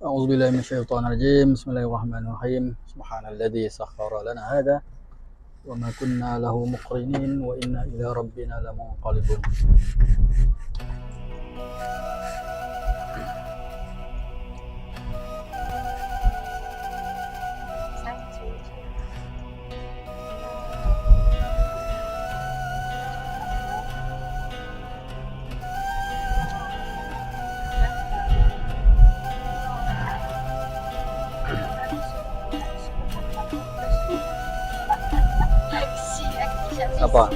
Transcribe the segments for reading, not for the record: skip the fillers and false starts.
أعوذ بالله من الشيطان الرجيم. بسم الله الرحمن الرحيم. سبحان الذي سخر لنا هذا وما كنا له مقرنين وإنا إلى ربنا لمنقلبون. Apa?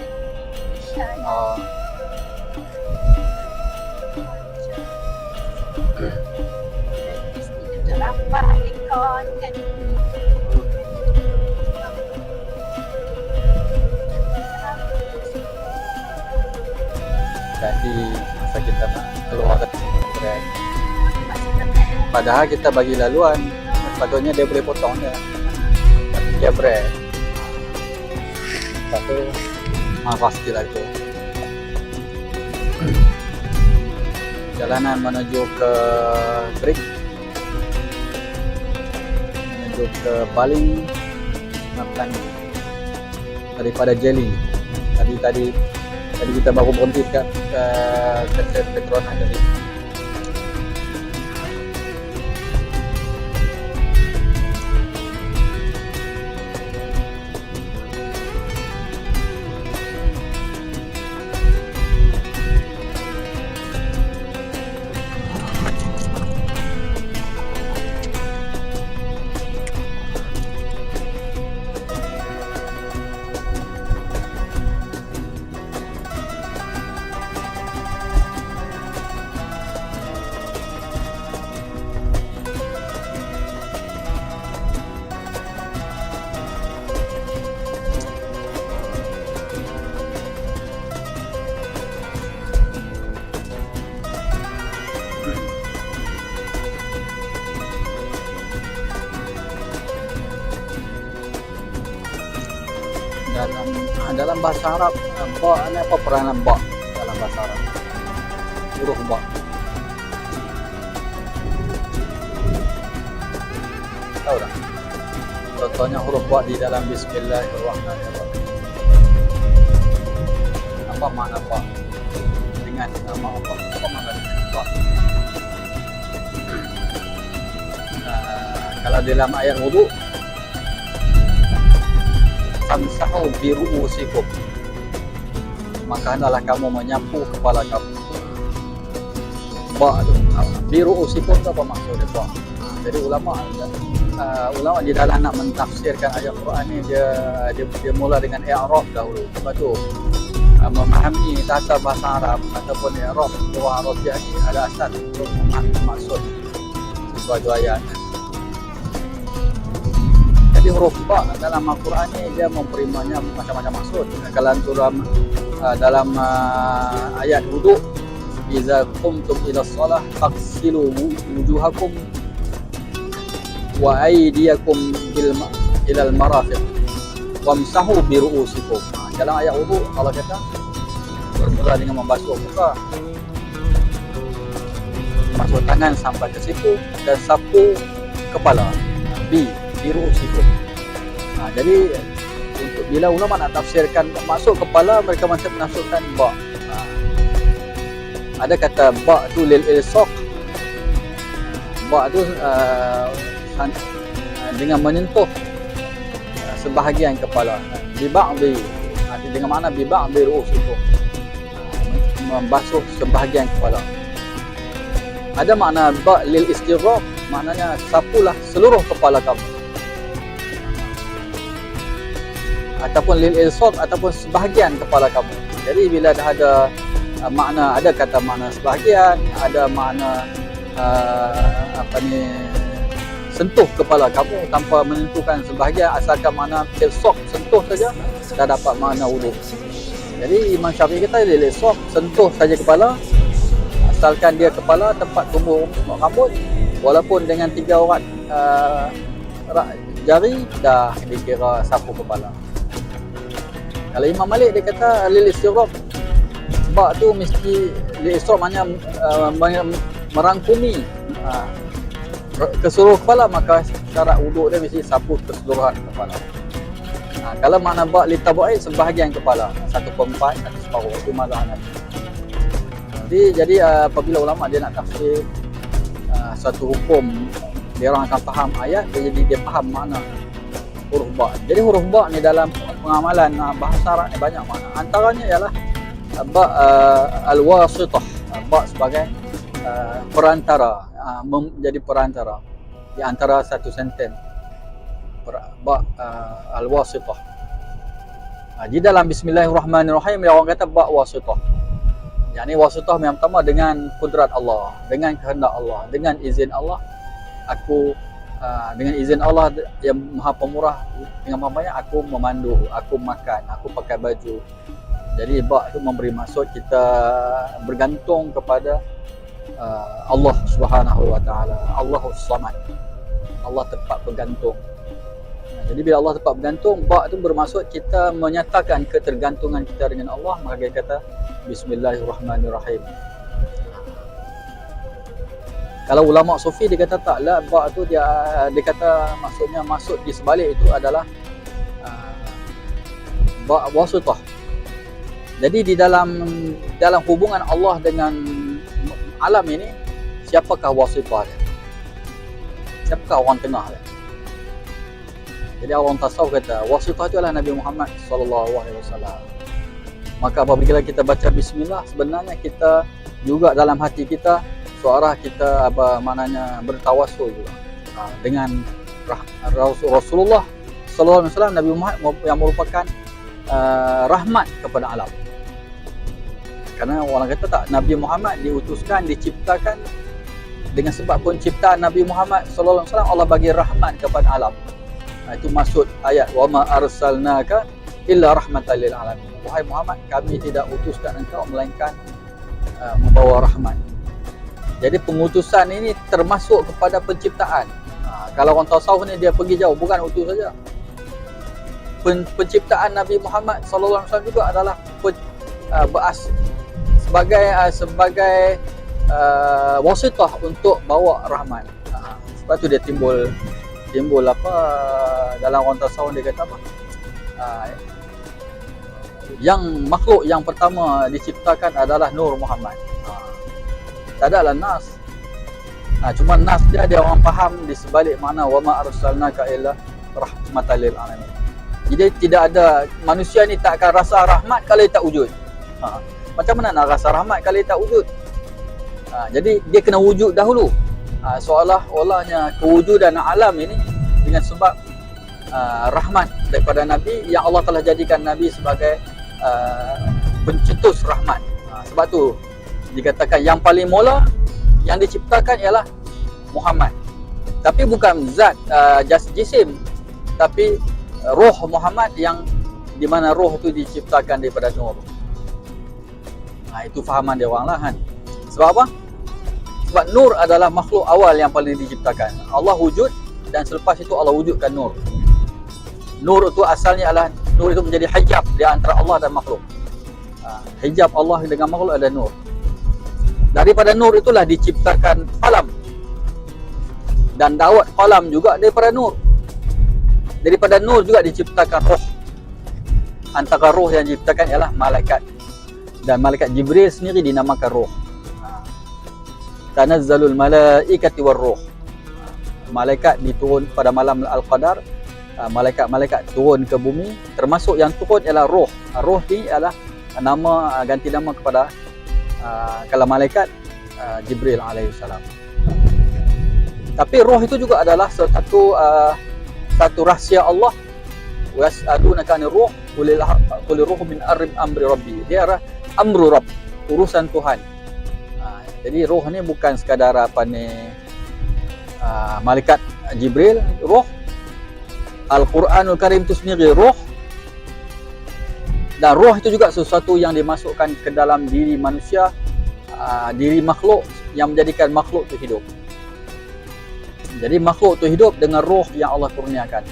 Jadi masa kita nak keluar dari brand, padahal kita bagi laluan, sepatutnya dia boleh potong dia, tapi dia brand. Satu pasti lah itu. Jalanan menuju ke Brik, menuju ke Baling, makan daripada Jelly. Tadi kita baru berhenti ke Petronas tadi. Dalam bahasa Arab, ba ni apa peranan ba dalam bahasa Arab? Huruf ba. Tahu tak? Contohnya huruf ba di dalam Bismillahirrahmanirrahim. Apa makna ba? Dengan nama apa? Apa makna ba? Kalau dalam ayat wudu, famsahu bi ru'usikum, maka hendaklah kamu menyapu kepala kamu. Ba' bi ru'usikum itu apa maksudnya ba'? Jadi ulama di dalam nak mentafsirkan ayat Quran ni dia mula dengan i'rab dahulu. Lepas tu memahami tata bahasa Arab ataupun i'rab luar Arabiah ni ada asas untuk memahami maksud sesuatu ayat. Jadi huruf ba dalam Al-Quran ni dia memperimanya macam-macam maksud. Kalau dalam ayat wudu, iza qumtum ila shalah faghsilu wujuhakum wa aydiyakum ila al-marafiq wamsahu bi ru'usikum. Dalam ayat wudu Allah kata bermula dengan membasuh muka, basuh tangan sampai ke siku dan sapu kepala. Biru siku. Jadi untuk bila ulama nak tafsirkan masuk kepala, mereka macam menafsirkan ba. Ada kata ba tu lil ilsaq. Ba tu dengan menyentuh sebahagian kepala. Bi ba'di, dengan makna bi ba'di ru'usikum, membasuh sebahagian kepala. Ada makna ba lil istighraq, maknanya sapulah seluruh kepala kamu. Ataupun lil ilsaq, ataupun sebahagian kepala kamu. Jadi bila dah ada makna, ada kata makna sebahagian, ada makna sentuh kepala kamu tanpa menentukan sebahagian, asalkan makna ilsaq, sentuh saja, dah dapat makna wudu. Jadi Imam Syafi'i kata lil ilsaq, sentuh saja kepala, asalkan dia kepala tempat tumbuh rambut, walaupun dengan 3 urat jari dah dikira sapu kepala. Kalau Imam Malik dia kata lil istighraq, ba tu mesti lil istighraq maknanya merangkumi keseluruh kepala, maka syarat wuduk dia mesti sapu keseluruhan kepala. Kalau makna ba' li tabu'id, sebahagian kepala, 1/4, 1 separuh, itu mazhab Hanafi. Jadi apabila ulama dia nak tafsir satu hukum, dia orang akan faham ayat, jadi dia faham makna huruf ba'. Jadi huruf ba' ni dalam pengamalan bahasa Arab ni banyak makna. Antaranya ialah ba' al-wasitah, ba' sebagai perantara, menjadi perantara di antara satu sentence. Ba' al-wasitah. Di dalam Bismillahirrahmanirrahim dia orang kata ba' wasitah. Yang ni wasitah yang pertama dengan kudrat Allah, dengan kehendak Allah, dengan izin Allah, dengan izin Allah yang Maha Pemurah, dengan Maha Banyak, aku memandu, aku makan, aku pakai baju. Jadi ba' itu memberi maksud kita bergantung kepada Allah Subhanahu wa taala. Allahus Samad. Allah tempat bergantung. Jadi bila Allah tempat bergantung, ba' itu bermaksud kita menyatakan ketergantungan kita dengan Allah, maka dia kata Bismillahirrahmanirrahim. Kalau ulama sufi dia kata taklah, ba' tu dia kata maksudnya maksud di sebalik itu adalah ba' wasitah. Jadi di dalam hubungan Allah dengan alam ini, siapakah wasitah dia? Siapakah orang tengah dia? Jadi orang tasawuf kata wasitah itu adalah Nabi Muhammad SAW. Maka apabila kita baca bismillah, sebenarnya kita juga dalam hati kita, suara kita maknanya bertawassul juga dengan Rasulullah SAW, Nabi Muhammad yang merupakan rahmat kepada alam. Karena orang kata tak, Nabi Muhammad diutuskan, diciptakan dengan sebab penciptaan Nabi Muhammad SAW, Allah bagi rahmat kepada alam. Itu maksud ayat wa ma arsalnaka illa rahmatan lil alamin. Wahai Muhammad, kami tidak utuskan engkau melainkan membawa rahmat. Jadi pengutusan ini termasuk kepada penciptaan. Kalau orang tasawuf ni dia pergi jauh, bukan utus saja. Penciptaan Nabi Muhammad sallallahu alaihi wasallam juga adalah sebagai wasitah untuk bawa rahmat. Sebab tu dia timbul dalam orang tasawuf dia kata apa? Yang makhluk yang pertama diciptakan adalah Nur Muhammad. Tak adalah nas. Cuma nas dia orang faham di sebalik makna wa ma arsalnaka illa rahmatan lil alamin. Jadi tidak ada, manusia ni tak akan rasa rahmat kalau dia tak wujud. Macam mana nak rasa rahmat kalau dia tak wujud? Jadi dia kena wujud dahulu. Seolah-olahnya kewujudan alam ini dengan sebab rahmat daripada Nabi, yang Allah telah jadikan Nabi sebagai pencetus rahmat. Sebab tu dikatakan yang paling mula yang diciptakan ialah Muhammad. Tapi bukan zat jisim, tapi roh Muhammad, yang di mana roh itu diciptakan daripada nur. Itu fahaman dia orang lah kan. Sebab apa? Sebab nur adalah makhluk awal yang paling diciptakan. Allah wujud dan selepas itu Allah wujudkan nur. Nur itu asalnya adalah, nur itu menjadi hijab di antara Allah dan makhluk. Hijab Allah dengan makhluk ada nur. Daripada nur itulah diciptakan qalam. Dan Daud qalam juga daripada nur. Daripada nur juga diciptakan roh. Antara roh yang diciptakan ialah malaikat. Dan malaikat Jibril sendiri dinamakan roh. Tanazzalul malaikati war roh. Malaikat diturun pada malam Al-Qadar. Malaikat-malaikat turun ke bumi, termasuk yang turun ialah roh. Roh ni ialah ganti nama kepada kalau malaikat Jibril alaihissalam. Tapi roh itu juga adalah satu rahsia Allah. Was'alunaka 'anir ruh qul ruhu min amri rabbi. Dia adalah amru rabb, urusan Tuhan. Jadi roh ni bukan sekadar malaikat Jibril, roh. Al-Quranul Karim itu sendiri roh. Dan roh itu juga sesuatu yang dimasukkan ke dalam diri manusia, diri makhluk, yang menjadikan makhluk itu hidup. Jadi makhluk itu hidup dengan roh yang Allah kurniakan.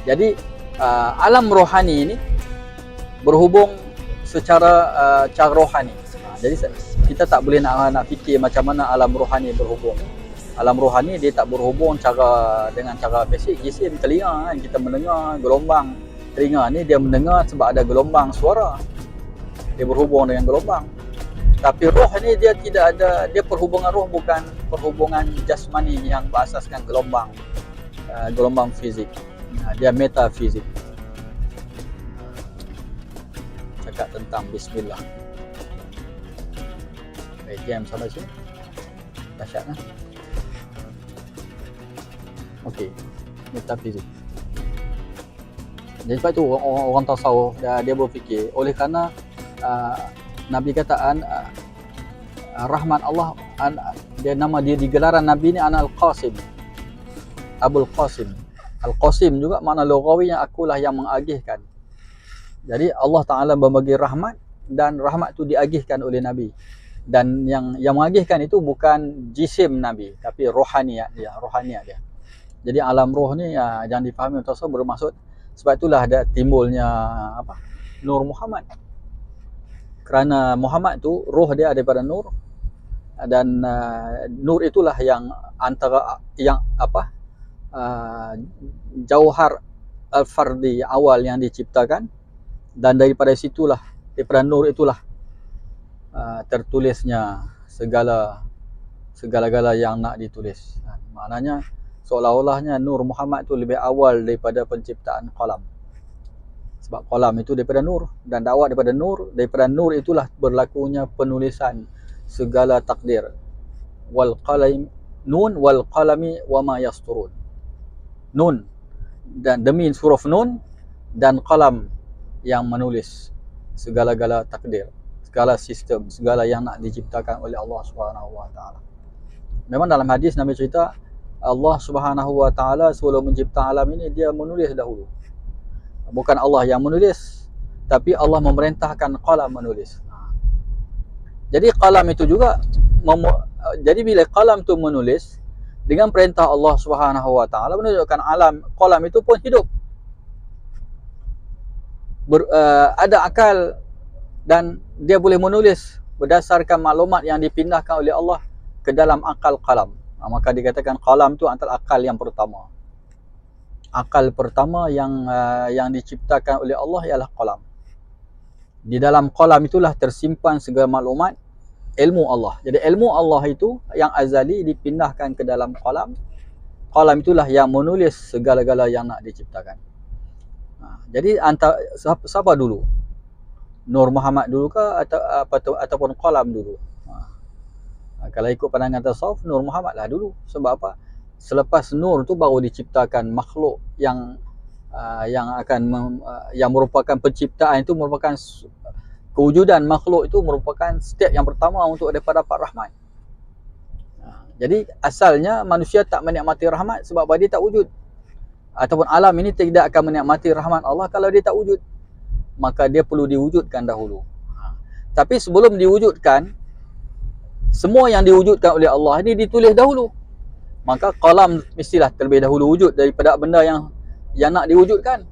Jadi alam rohani ini berhubung secara rohani. Jadi kita tak boleh nak fikir macam mana alam rohani berhubung. Alam rohani dia tak berhubung dengan cara fisik. Jisim telinga kan, kita mendengar gelombang telinga ni, dia mendengar sebab ada gelombang suara, dia berhubung dengan gelombang. Tapi roh ni dia tidak ada, dia perhubungan roh bukan perhubungan jasmani yang berasaskan gelombang fizik. Dia metafizik. Cakap tentang bismillah. Baik, diam sampai sini. Dahsyat kan? Okey, metafizik. Jadi sebab tu orang tasawuf dia berfikir oleh kerana Nabi kata rahmat Allah, dia nama dia di gelaran Nabi ni Al-Qasim, Abul Qasim. Al-Qasim juga makna lughawinya akulah yang mengagihkan. Jadi Allah Ta'ala membagi rahmat dan rahmat tu diagihkan oleh Nabi. Dan yang mengagihkan itu bukan jisim Nabi tapi rohaniat dia, Jadi alam roh ni jangan difahami tasawuf bermaksud sebab itulah ada timbulnya Nur Muhammad. Kerana Muhammad tu roh dia daripada nur, dan nur itulah yang antara jauhar al-fardi awal yang diciptakan, dan daripada situlah, daripada nur itulah tertulisnya segala-gala yang nak ditulis. Maknanya seolah-olahnya Nur Muhammad tu lebih awal daripada penciptaan qalam. Sebab qalam itu daripada nur, dan dakwah daripada nur itulah berlakunya penulisan segala takdir. Wal qalam nun wal qalami wama yasturun. Nun, dan demi huruf nun dan qalam yang menulis segala-gala takdir, segala sistem, segala yang nak diciptakan oleh Allah Subhanahu Wa Taala. Memang dalam hadis Nabi cerita Allah Subhanahu Wa Taala sebelum mencipta alam ini dia menulis dahulu. Bukan Allah yang menulis, tapi Allah memerintahkan qalam menulis. Jadi qalam itu juga jadi bila qalam itu menulis dengan perintah Allah Subhanahu Wa Taala, menunjukkan alam qalam itu pun hidup. Ada akal dan dia boleh menulis berdasarkan maklumat yang dipindahkan oleh Allah ke dalam akal qalam. Maka dikatakan qalam itu antara akal yang pertama. Akal pertama yang diciptakan oleh Allah ialah qalam. Di dalam qalam itulah tersimpan segala maklumat ilmu Allah. Jadi ilmu Allah itu yang azali dipindahkan ke dalam qalam. Qalam itulah yang menulis segala-gala yang nak diciptakan. Jadi siapa dulu? Nur Muhammad dulu ke ataupun qalam dulu? Kalau ikut pandangan tasawuf, Nur Muhammad lah dulu. Sebab apa? Selepas nur tu baru diciptakan makhluk yang merupakan penciptaan itu, merupakan kewujudan makhluk itu merupakan step yang pertama untuk dapat rahmat. Jadi asalnya manusia tak menikmati rahmat sebab dia tak wujud, ataupun alam ini tidak akan menikmati rahmat Allah kalau dia tak wujud. Maka dia perlu diwujudkan dahulu. Tapi sebelum diwujudkan, semua yang diwujudkan oleh Allah ini ditulis dahulu. Maka qalam mestilah terlebih dahulu wujud daripada benda yang nak diwujudkan.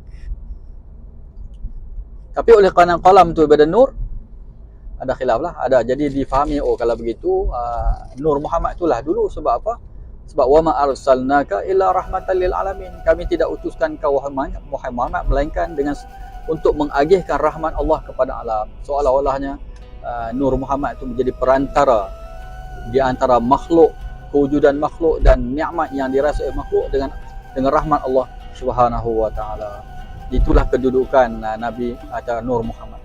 Tapi oleh kerana qalam tu daripada nur, ada khilaf lah. Jadi difahami, kalau begitu Nur Muhammad itulah dulu. Sebab apa? Sebab wa ma arsalnaka illa rahmatan lil alamin. Kami tidak utuskan kau wahai Muhammad melainkan untuk mengagihkan rahmat Allah kepada alam. Seolah-olahnya Nur Muhammad itu menjadi perantara di antara makhluk, kewujudan makhluk dan nikmat yang dirasai makhluk dengan rahmat Allah Subhanahu Wa Taala. Itulah kedudukan Nabi atau Nur Muhammad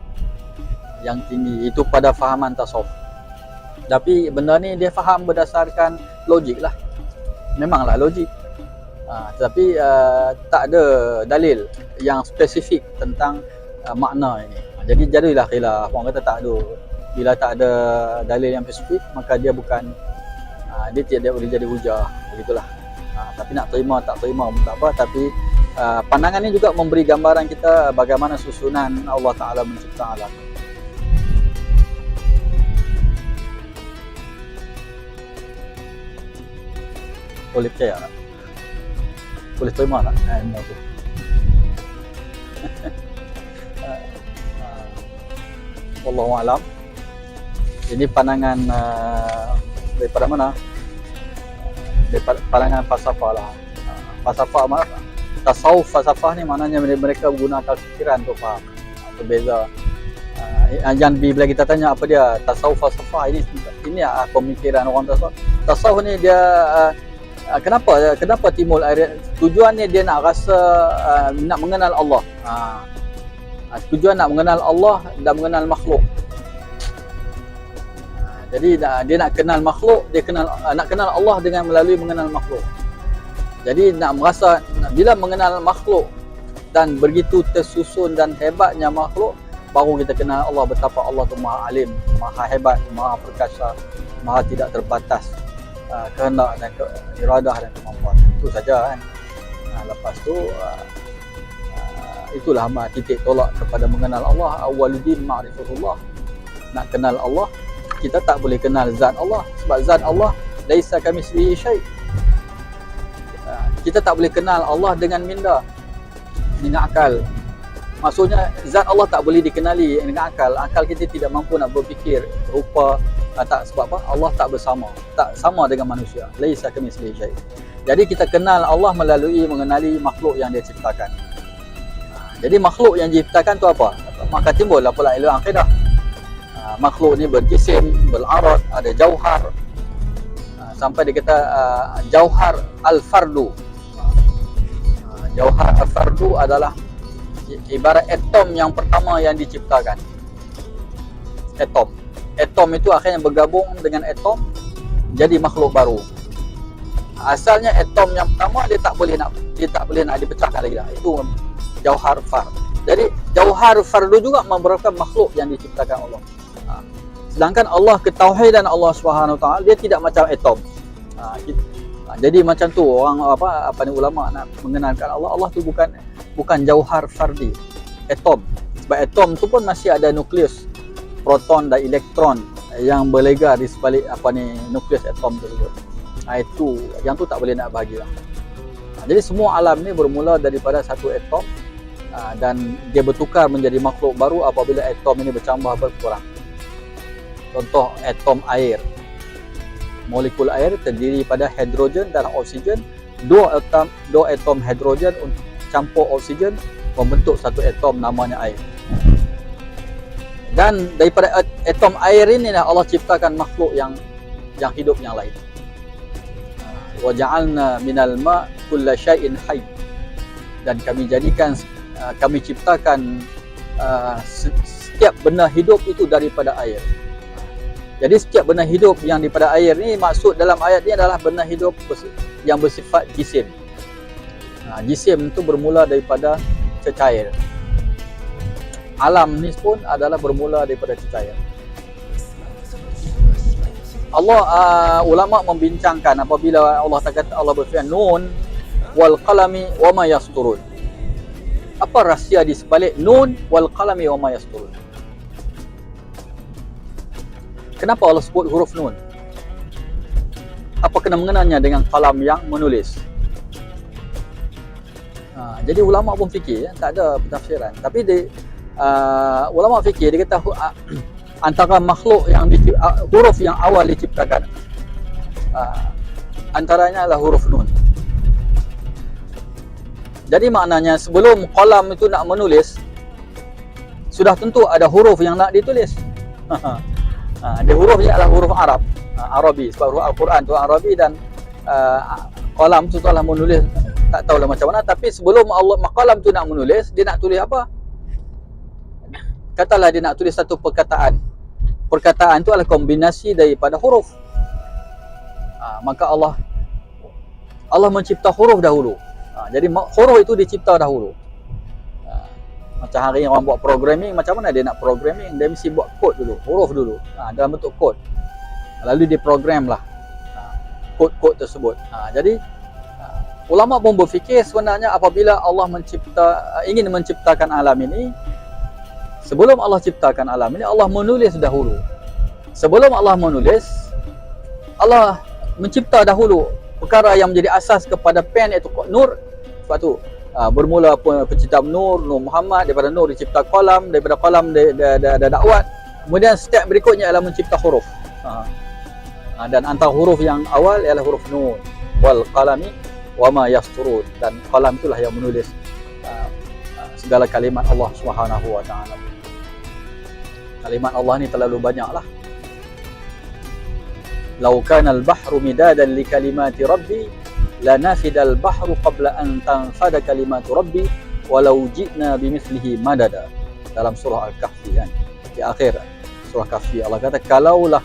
yang tinggi itu pada fahaman tasawuf. Tapi benda ni dia faham berdasarkan logik lah. Memanglah logik. Tetapi tak ada dalil yang spesifik tentang makna ini. Jadi jadilah khilaf. Orang kata tak ada. Bila tak ada dalil yang spesifik, maka dia bukan dia tidak boleh jadi hujah. Begitulah. Tapi nak terima tak terima pun tak apa. Tapi pandangan ini juga memberi gambaran kita bagaimana susunan Allah Ta'ala mencipta alam. Boleh percaya tak? Boleh terima tak? Itu. Wallahu a'lam. Ini pandangan daripada mana? Di kalangan falsafah lah. Falsafah tasawuf falsafah ni maknanya mereka menggunakan fikiran untuk faham. Berbeza. Jangan bila kita tanya apa dia tasawuf falsafah, ini pemikiran orang tasawuf. Tasawuf ni dia kenapa timbul tujuannya dia nak rasa nak mengenal Allah. Tujuan nak mengenal Allah dan mengenal makhluk. Jadi dia nak kenal makhluk, nak kenal Allah dengan melalui mengenal makhluk. Jadi nak merasa bila mengenal makhluk dan begitu tersusun dan hebatnya makhluk, baru kita kenal Allah, betapa Allah tu maha alim, maha hebat, maha perkasa, maha tidak terbatas kehendak dan iradah dan kemampuan. Itu saja kan. Lepas tu itulah titik tolak kepada mengenal Allah. Awwaluddin ma'rifatullah. Nak kenal Allah, kita tak boleh kenal zat Allah, sebab zat Allah laisa kamitslihi syai'. Kita tak boleh kenal Allah dengan minda, dengan akal. Maksudnya zat Allah tak boleh dikenali dengan akal. Akal kita tidak mampu nak berfikir rupa tak, sebab apa? Allah tak bersama, tak sama dengan manusia. Laisa kamitslihi syai'. Jadi kita kenal Allah melalui mengenali makhluk yang dia ciptakan. Jadi makhluk yang diciptakan tu apa? Maka timbullah pula ilmu akidah. Makhluk ni berjisim, berarad, ada jauhar. Sampai dia kata jauhar al-fardu. Jauhar al-fardu adalah ibarat atom yang pertama yang diciptakan. Atom itu akhirnya bergabung dengan atom jadi makhluk baru. Asalnya atom yang pertama dia tak boleh nak dipecahkan lagi dah. Itu jauhar fard. Jadi jauhar fardu juga merupakan makhluk yang diciptakan Allah. Sedangkan Allah ketauhidan Allah Subhanahu Wa Taala dia tidak macam atom. Jadi macam tu orang ulama nak mengenalkan Allah tu bukan jauhar fardi, atom. Sebab atom tu pun masih ada nukleus, proton dan elektron yang berlega di sebalik nukleus atom tersebut. Itu yang tu tak boleh nak bahagilah. Jadi semua alam ni bermula daripada satu atom dan dia bertukar menjadi makhluk baru apabila atom ini bercambah berkurang. Contoh atom air. Molekul air terdiri pada hidrogen dan oksigen. Dua atom hidrogen untuk campur oksigen membentuk satu atom namanya air. Dan daripada atom air ini Allah ciptakan makhluk yang hidup yang lain. Wa ja'alna minal ma' kulla syai'in hayy. Dan kami ciptakan setiap benda hidup itu daripada air. Jadi setiap benda hidup yang daripada air ni, maksud dalam ayat ni adalah benda hidup yang bersifat jisim. Jisim itu bermula daripada cecair. Alam ni pun adalah bermula daripada cecair. Ulama membincangkan apabila Allah kata, Allah berfirman nun wal qalami wa ma yasturun. Apa rahsia di sebalik nun wal qalami wa ma yasturun? Kenapa Allah sebut huruf nun? Apa kena-mengenanya dengan kalam yang menulis? Jadi ulama pun fikir, tak ada pentafsiran. Tapi ulama fikir, dia kata antara makhluk yang huruf yang awal diciptakan, antaranya adalah huruf nun. Jadi maknanya sebelum kalam itu nak menulis, sudah tentu ada huruf yang nak ditulis. Dia hurufnya adalah huruf Arab, Arabi, sebab huruf Al-Quran tu Arabi dan kalam tu telah menulis, tak tahulah macam mana. Tapi sebelum kalam tu nak menulis, dia nak tulis apa? Katalah dia nak tulis satu perkataan. Perkataan tu adalah kombinasi daripada huruf. Maka Allah mencipta huruf dahulu. Jadi huruf itu dicipta dahulu. Macam hari orang buat programming, macam mana dia nak programming? Dia mesti buat kod dulu, huruf dulu, dalam bentuk kod. Lalu dia program lah kod-kod tersebut. Jadi ulama pun berfikir sebenarnya apabila Allah ingin menciptakan alam ini, sebelum Allah ciptakan alam ini, Allah menulis dahulu. Sebelum Allah menulis, Allah mencipta dahulu perkara yang menjadi asas kepada pen, iaitu nur. Sebab tu bermula penciptaan Nur Muhammad, daripada Nur dicipta kalam, daripada kalam ada dakwat. Kemudian step berikutnya adalah mencipta huruf. Dan antara huruf yang awal ialah huruf Nun. wal qalami wama yasturun, dan qalam itulah yang menulis segala kalimat Allah Subhanahu wa taala. Kalimat Allah ni terlalu banyaklah. Lau kana al-bahru midadan li kalimati rabbi lanafida al-bahru qabla an tanfada kalimatu rabbi walau ji'na bimithlihi madada. Dalam surah Al-Kahfi kan, di akhir surah Kahfi Allah kata, kalaulah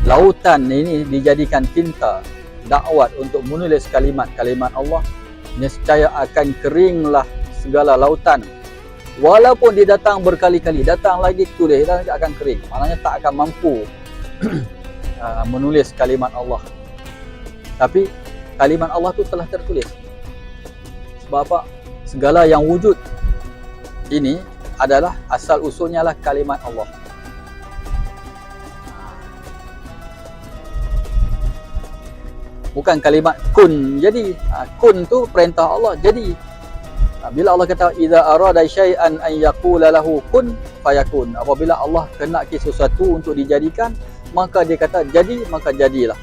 lautan ini dijadikan tinta dakwat untuk menulis kalimat-kalimat Allah, nescaya akan keringlah segala lautan. Walaupun dia datang berkali-kali, datang lagi tulis, dan akan kering. Maknanya tak akan mampu menulis kalimat Allah. Tapi kalimat Allah tu telah tertulis. Sebab apa? Segala yang wujud ini adalah asal usulnya lah kalimat Allah. Bukan kalimat kun jadi. Kun tu perintah Allah jadi. Bila Allah kata idza arada syai'an an yaqula lahu kun fayakun, apabila Allah kehendaki sesuatu untuk dijadikan, maka dia kata jadi, maka jadilah.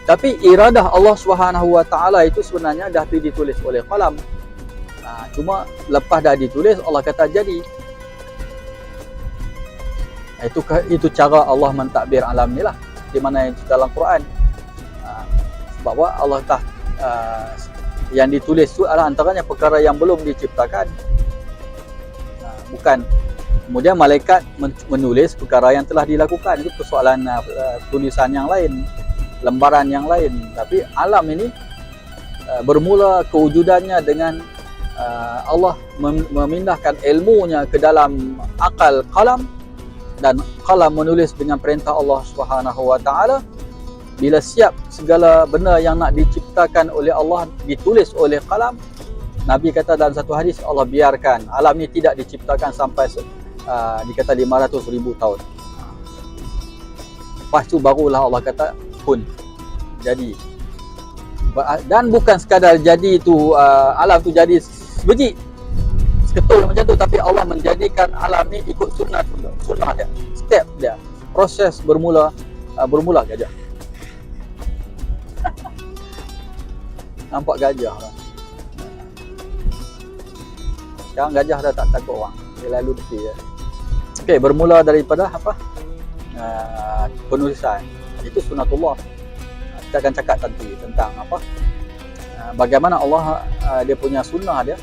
Tapi iradah Allah Subhanahu wa taala itu sebenarnya dah ditulis oleh qalam. Cuma lepas dah ditulis Allah kata jadi. Itu cara Allah mentadbir alam ni lah, di mana dalam Quran. Sebab apa? Allah yang ditulis itu adalah antaranya perkara yang belum diciptakan. Bukan kemudian malaikat menulis perkara yang telah dilakukan. Itu persoalan tulisan yang lain, lembaran yang lain. Tapi alam ini bermula kewujudannya dengan Allah memindahkan ilmunya ke dalam akal qalam, dan qalam menulis dengan perintah Allah Subhanahu wa taala. Bila siap segala benda yang nak diciptakan oleh Allah ditulis oleh qalam, Nabi kata dalam satu hadis, Allah biarkan alam ni tidak diciptakan sampai dikata 500,000 tahun. Lepas tu barulah Allah kata kun, jadi. Dan bukan sekadar jadi tu, alam tu jadi sebiji seketul macam tu, tapi Allah menjadikan alam ni ikut sunnah dia, step dia, proses bermula gajah. Nampak gajah lah. Sekarang gajah dah tak takut orang, dia lalu tepi ya. Okey, bermula daripada apa? Penulisan. Itu sunnatullah. Kita akan cakap nanti tentang apa? Bagaimana Allah dia punya sunnah dia.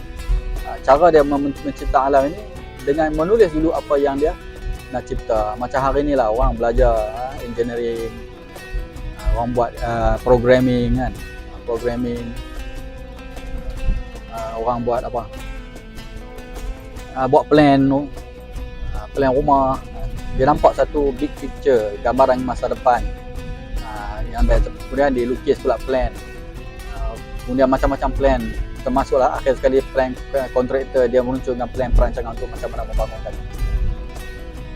Cara dia mencipta alam ini dengan menulis dulu apa yang dia nak cipta. Macam hari ni lah orang belajar engineering, orang buat programming kan. Orang buat apa, buat plan rumah. Dia nampak satu big picture, gambaran masa depan. Kemudian dia lukis pula plan, kemudian macam-macam plan, termasuklah akhir sekali plan kontraktor dia meluncurkan plan perancangan untuk macam mana membangunkan.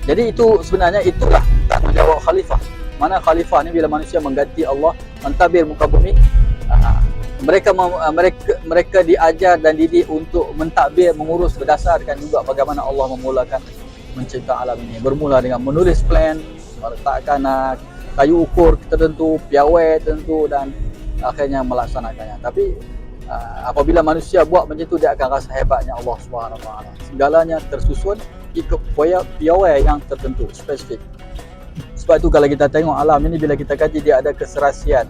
Jadi itu sebenarnya itulah tanggungjawab khalifah. Mana khalifah ni bila manusia mengganti Allah, mentadbir muka bumi, mereka diajar dan didik untuk mentadbir, mengurus berdasarkan juga bagaimana Allah memulakan mencipta alam ini. Bermula dengan menulis plan, meletakkan kayu ukur tertentu, piawai tertentu, dan akhirnya melaksanakannya. Tapi apabila manusia buat macam tu, dia akan rasa hebatnya Allah Subhanahu wa taala. Segalanya tersusun ikut piawai yang tertentu, spesifik. Sebab tu kalau kita tengok alam ini, bila kita kaji, dia ada keserasian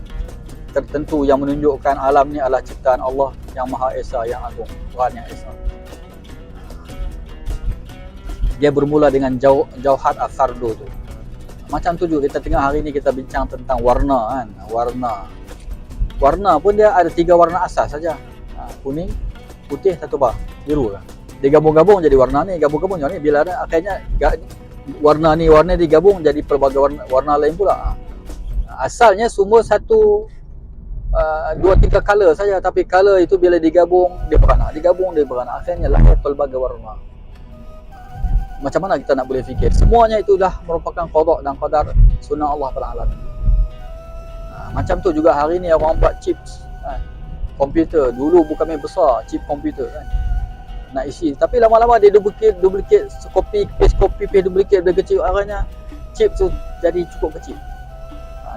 tertentu yang menunjukkan alam ni adalah ciptaan Allah yang Maha Esa, yang agung, Tuhan yang Esa. Dia bermula dengan jauhat al-fardu tu. Macam tu juga kita tengok hari ni, kita bincang tentang warna kan. Warna pun dia ada 3 warna asas saja. Kuning, putih, satu bar, biru kan. Dia gabung-gabung jadi warna ni, gabung-gabung jadi ni. Bila ada akhirnya warna ni digabung jadi pelbagai warna lain pula. Asalnya semua satu 2-3 color saja, tapi color itu bila digabung dia beranak, akhirnya lahir pelbagai warna. Macam mana kita nak boleh fikir? Semuanya itu dah merupakan qada dan qadar sunnah Allah Taala. Macam tu juga hari ni orang buat chips komputer. Dulu bukan main besar chip komputer kan, nak isi, tapi lama-lama dia duplicate copy paste duplicate dari kecil, akhirnya chip tu jadi cukup kecil.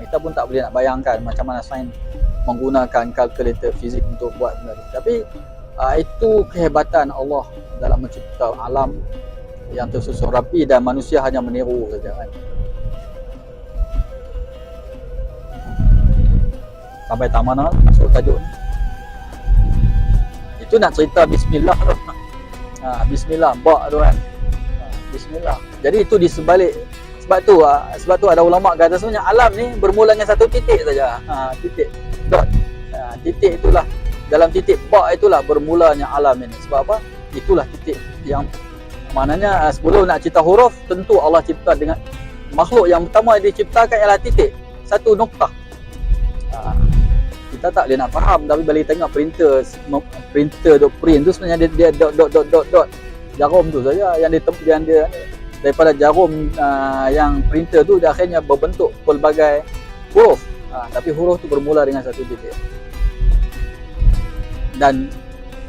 Kita pun tak boleh nak bayangkan macam mana sains menggunakan kalkulator fizik untuk buat benda ni. Tapi itu kehebatan Allah dalam mencipta alam yang tersusun rapi dan manusia hanya meniru saja kan. Sampai tak mana masuk tajuk ni. Itu nak cerita bismillah tu. Bismillah, ba tu kan. Bismillah. Jadi itu di sebalik, sebab tu ada ulama kata sebenarnya alam ni bermula dengan satu titik saja. Titik dot. Titik itulah, dalam titik ba itulah bermulanya alam ini. Sebab apa? Itulah titik yang maknanya sebelum nak cipta huruf, tentu Allah cipta dengan makhluk yang pertama yang diciptakan ialah titik, satu noktah. Kita tak boleh nak faham, tapi bila kita tengok printer dot print tu sebenarnya dia dot jarum tu saja yang dia daripada jarum yang printer tu dia akhirnya berbentuk pelbagai huruf. Tapi huruf tu bermula dengan satu titik. Dan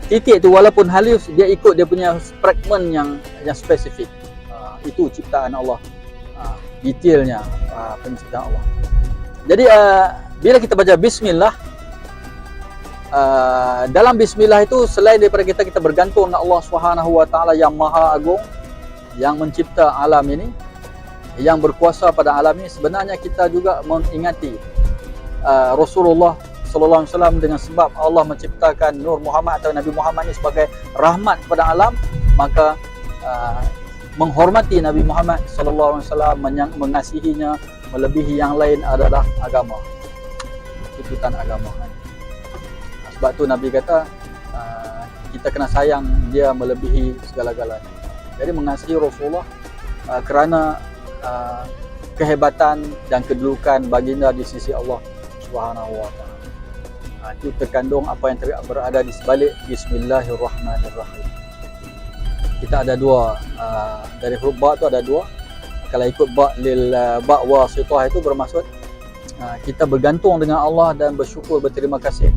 titik tu walaupun halus, dia ikut dia punya fragment yang spesifik. Itu ciptaan Allah. Detailnya penciptaan Allah. Jadi bila kita baca bismillah, dalam bismillah itu selain daripada kita bergantung dengan Allah Subhanahu wa taala yang Maha Agung, yang mencipta alam ini, yang berkuasa pada alam ini, sebenarnya kita juga mengingati Rasulullah sallallahu alaihi wasallam dengan sebab Allah menciptakan Nur Muhammad atau Nabi Muhammad ini sebagai rahmat kepada alam, maka menghormati Nabi Muhammad sallallahu alaihi wasallam, mengasihinya melebihi yang lain adalah agama. Tuntutan agama. Sebab tu Nabi kata kita kena sayang dia melebihi segala-galanya. Jadi mengasihi Rasulullah kerana kehebatan dan kedudukan baginda di sisi Allah Subhanahu wa taala. Itu terkandung apa yang berada di sebalik Bismillahirrahmanirrahim. Kita ada dua, dari huruf ba tu ada dua. Kalau ikut ba wasithah itu bermaksud kita bergantung dengan Allah dan bersyukur, berterima kasih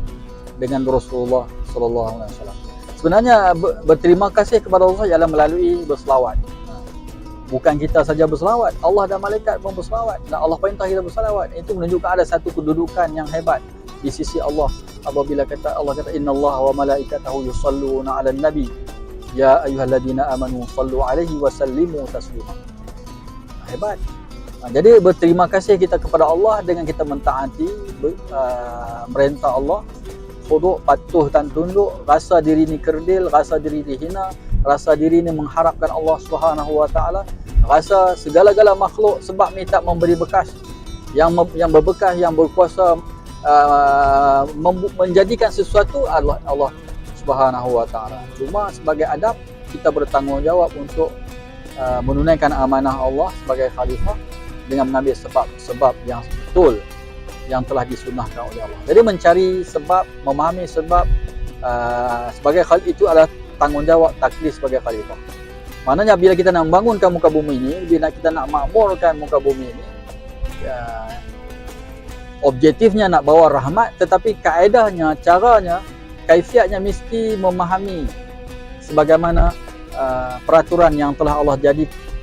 dengan Rasulullah sallallahu alaihi wasallam. Sebenarnya berterima kasih kepada Allah ialah melalui berselawat. Bukan kita saja berselawat, Allah dan malaikat pun berselawat. Dan Allah perintah kita berselawat. Itu menunjukkan ada satu kedudukan yang hebat di sisi Allah. Apabila Allah kata innallaha wa malaikatahu yusalluna 'alan nabi ya ayyuhalladzina amanu sallu 'alaihi wa sallimu taslima. Hebat. Jadi berterima kasih kita kepada Allah dengan kita mentaati perintah Allah, khuduk, patuh dan tunduk, rasa diri ni kerdil, rasa diri ni hina, rasa diri ni mengharapkan Allah Subhanahu wa taala, rasa segala-gala makhluk sebab ni tak memberi bekas, yang berbekas, yang berkuasa menjadikan sesuatu adalah Allah Subhanahu wa taala. Cuma sebagai adab kita bertanggungjawab untuk menunaikan amanah Allah sebagai khalifah dengan mengambil sebab yang betul yang telah disunahkan oleh Allah. Jadi mencari sebab, memahami sebab sebagai khalifah itu adalah tanggungjawab taklif sebagai khalifah. Maknanya bila kita nak membangunkan muka bumi ini, bila kita nak makmurkan muka bumi ini, objektifnya nak bawa rahmat, tetapi kaedahnya, caranya, kaifiatnya mesti memahami sebagaimana peraturan yang telah Allah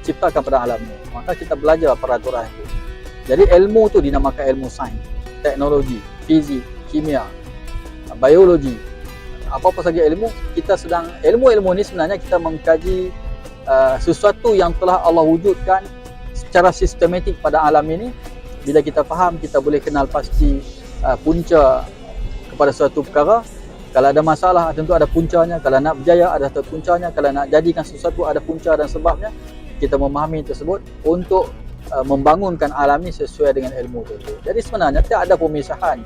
ciptakan pada alam ini. Maka kita belajar peraturan itu. Jadi ilmu tu dinamakan ilmu sains, teknologi, fizik, kimia, biologi. Apa-apa saja ilmu, kita sedang ilmu-ilmu ni sebenarnya kita mengkaji sesuatu yang telah Allah wujudkan secara sistematik pada alam ini. Bila kita faham, kita boleh kenal pasti punca kepada suatu perkara. Kalau ada masalah, tentu ada puncanya. Kalau nak berjaya, ada puncanya. Kalau nak jadikan sesuatu, ada punca dan sebabnya. Kita memahami tersebut untuk membangunkan alam ini sesuai dengan ilmu itu. Jadi sebenarnya tidak ada pemisahan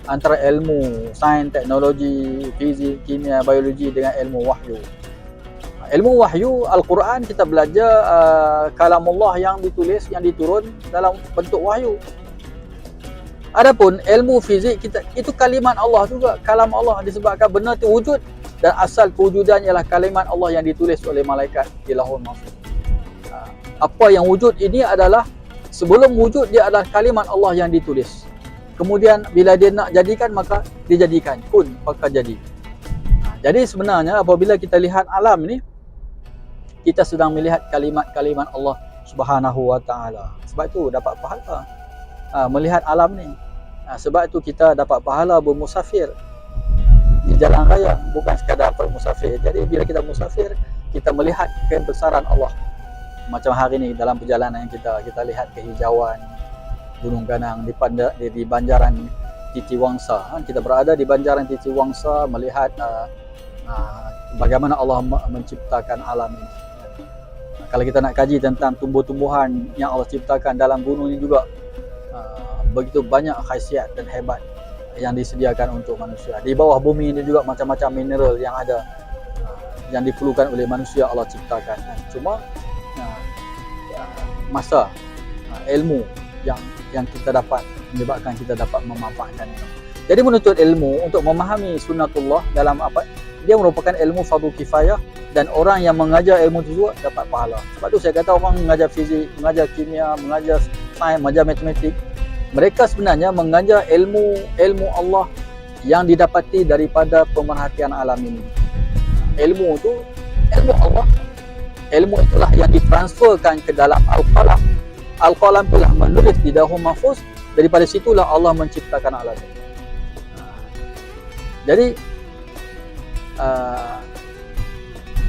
antara ilmu sains, teknologi, fizik, kimia, biologi dengan ilmu wahyu. Ilmu wahyu, Al-Quran, kita belajar kalamullah yang ditulis, yang diturun dalam bentuk wahyu. Adapun ilmu fizik, kita itu kalimat Allah juga, kalam Allah, disebabkan benda itu wujud dan asal kewujudannya ialah kalimat Allah yang ditulis oleh malaikat di Lauhul Mahfuz. Apa yang wujud ini adalah sebelum wujud dia adalah kalimat Allah yang ditulis. Kemudian bila dia nak jadikan maka dijadikan, kun maka jadi. Jadi sebenarnya apabila kita lihat alam ni, kita sedang melihat kalimat-kalimat Allah Subhanahu wa taala. Sebab itu dapat pahala. melihat alam ni. Sebab itu kita dapat pahala bermusafir di jalan raya, bukan sekadar bermusafir. Jadi bila kita musafir, kita melihat kebesaran Allah. Macam hari ni dalam perjalanan kita lihat kehijauan Gunung Ganang di banjaran Titi Wangsa. Kita berada di banjaran Titi Wangsa melihat bagaimana Allah menciptakan alam ini. Kalau kita nak kaji tentang tumbuh-tumbuhan yang Allah ciptakan dalam gunung ini juga, begitu banyak khasiat dan hebat yang disediakan untuk manusia. Di bawah bumi ini juga macam-macam mineral yang ada, yang diperlukan oleh manusia Allah ciptakan. Cuma masa ilmu yang kita dapat menyebabkan kita dapat memanfaatkan itu. Jadi menuntut ilmu untuk memahami sunnatullah dalam apa, dia merupakan ilmu fardu kifayah, dan orang yang mengajar ilmu itu juga dapat pahala. Sebab tu saya kata orang mengajar fizik, mengajar kimia, mengajar sains, mengajar matematik, mereka sebenarnya mengajar ilmu Allah yang didapati daripada pemerhatian alam ini. Ilmu itu ilmu Allah. Ilmu itulah yang ditransferkan ke dalam Al-Qalam. Al-Qalam telah menulis di Lauhul Mahfuz. Daripada situlah Allah menciptakan alam ini. Jadi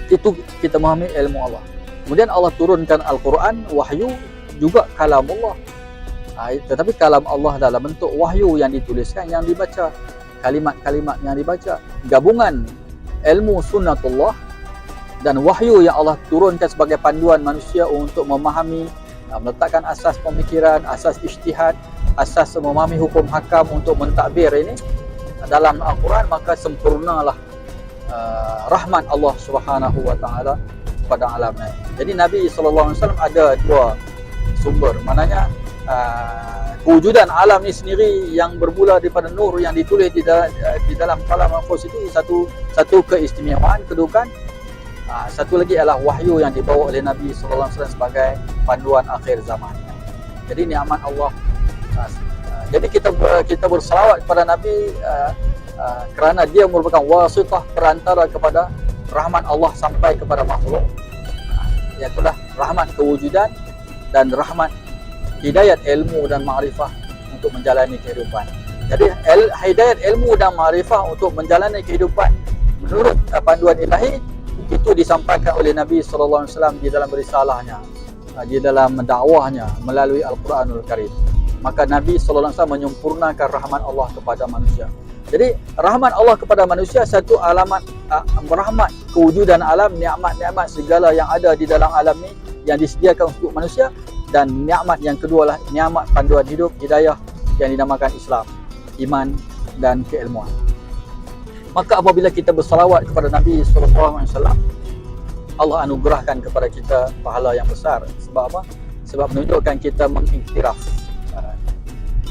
itu kita memahami ilmu Allah. Kemudian Allah turunkan Al-Quran, wahyu juga kalamullah. Tetapi kalam Allah dalam bentuk wahyu yang dituliskan, yang dibaca, kalimat-kalimat yang dibaca, gabungan ilmu sunnatullah dan wahyu yang Allah turunkan sebagai panduan manusia untuk memahami, meletakkan asas pemikiran, asas ijtihad, asas memahami hukum hakam untuk mentadbir ini dalam Al-Quran. Maka sempurnalah rahmat Allah Subhanahu wa taala pada alam ini. Jadi Nabi SAW ada dua sumber, maknanya kewujudan alam ni sendiri yang bermula daripada nur yang ditulis di dalam kalam mahfuz itu satu keistimewaan, kedudukan. Satu lagi adalah wahyu yang dibawa oleh Nabi SAW sebagai panduan akhir zaman. Jadi nikmat Allah. Jadi kita berselawat kepada Nabi kerana dia merupakan wasitah, perantara kepada rahmat Allah sampai kepada makhluk. Iaitulah rahmat kewujudan dan rahmat hidayat ilmu dan ma'rifah untuk menjalani kehidupan. Jadi hidayat ilmu dan ma'rifah untuk menjalani kehidupan menurut panduan ilahi itu disampaikan oleh Nabi SAW di dalam risalahnya, di dalam dakwahnya melalui Al-Quranul Karim. Maka Nabi SAW menyempurnakan rahmat Allah kepada manusia. Jadi rahmat Allah kepada manusia satu alamat rahmat kewujudan alam, nikmat-nikmat segala yang ada di dalam alam ni yang disediakan untuk manusia. Dan nikmat yang kedua lah nikmat panduan hidup, hidayah yang dinamakan Islam, iman dan keilmuan. Maka apabila kita bersalawat kepada Nabi SAW, Allah anugerahkan kepada kita pahala yang besar. Sebab apa? Sebab menunjukkan kita mengiktiraf,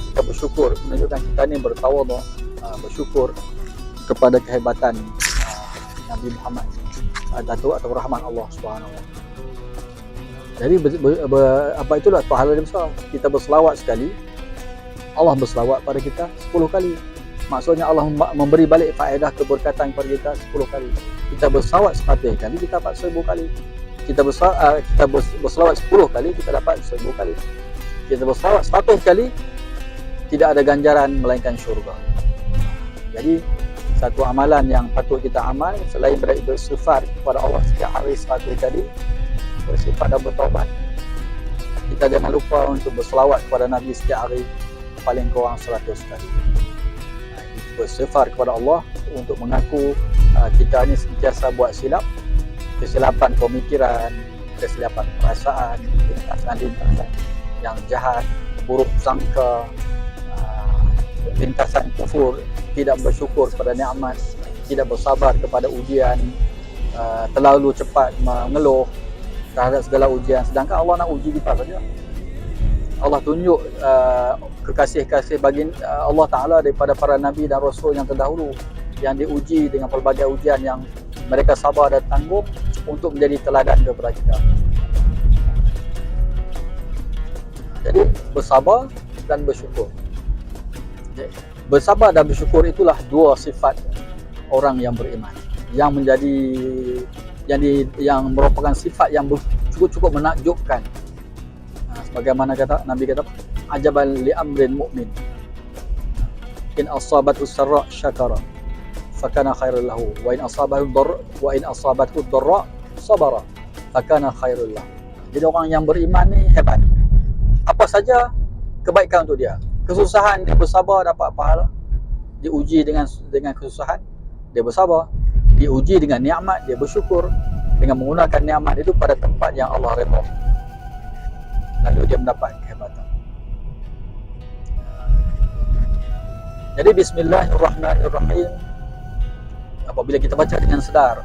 kita bersyukur, menunjukkan kita ni bertawadhu, bersyukur kepada kehebatan Nabi Muhammad atau rahmat Allah Subhanahu wa taala. Jadi apa itulah pahala yang besar. Kita berselawat sekali, Allah berselawat pada kita 10 kali. Maksudnya Allah memberi balik faedah keberkatan kepada kita 10 kali. Kita berselawat 100 kali, kita dapat 1000 kali. Kita berselawat 10 kali, kita dapat 1000 kali. Kita berselawat 100 kali, tidak ada ganjaran melainkan syurga. Jadi satu amalan yang patut kita amal selain bersifat kepada Allah setiap hari 100 kali, bersifat dan bertaubat, kita jangan lupa untuk berselawat kepada Nabi setiap hari paling kurang 100 kali. Bersifat kepada Allah untuk mengaku kita ni sentiasa buat silap, kesilapan pemikiran, kesilapan perasaan, lintasan-lintasan yang jahat, buruk sangka, lintasan kufur, tidak bersyukur kepada nikmat, tidak bersabar kepada ujian, terlalu cepat mengeluh terhadap segala ujian. Sedangkan Allah nak uji kita saja. Allah tunjuk kekasih-kasih bagi Allah Ta'ala daripada para Nabi dan Rasul yang terdahulu yang diuji dengan pelbagai ujian yang mereka sabar dan tangguh untuk menjadi teladan kepada kita. Jadi bersabar dan bersyukur. Bersabar dan bersyukur itulah dua sifat orang yang beriman, yang menjadi yang merupakan sifat yang cukup menakjubkan. Sebagaimana kata Nabi kata, ajaban li amrin mu'min in asabathu sarra syakara fakana khairul lahu wa in asabathu dharra sabara fakana khairul lahu. Jadi orang yang beriman ni hebat. Apa saja kebaikan untuk dia. Kesusahan dia bersabar dapat pahala. Diuji dengan kesusahan dia bersabar. Diuji dengan nikmat dia bersyukur dengan menggunakan nikmat itu pada tempat yang Allah redha. Lalu dia mendapat kehebatan. Jadi bismillahirrahmanirrahim, apabila kita baca dengan sedar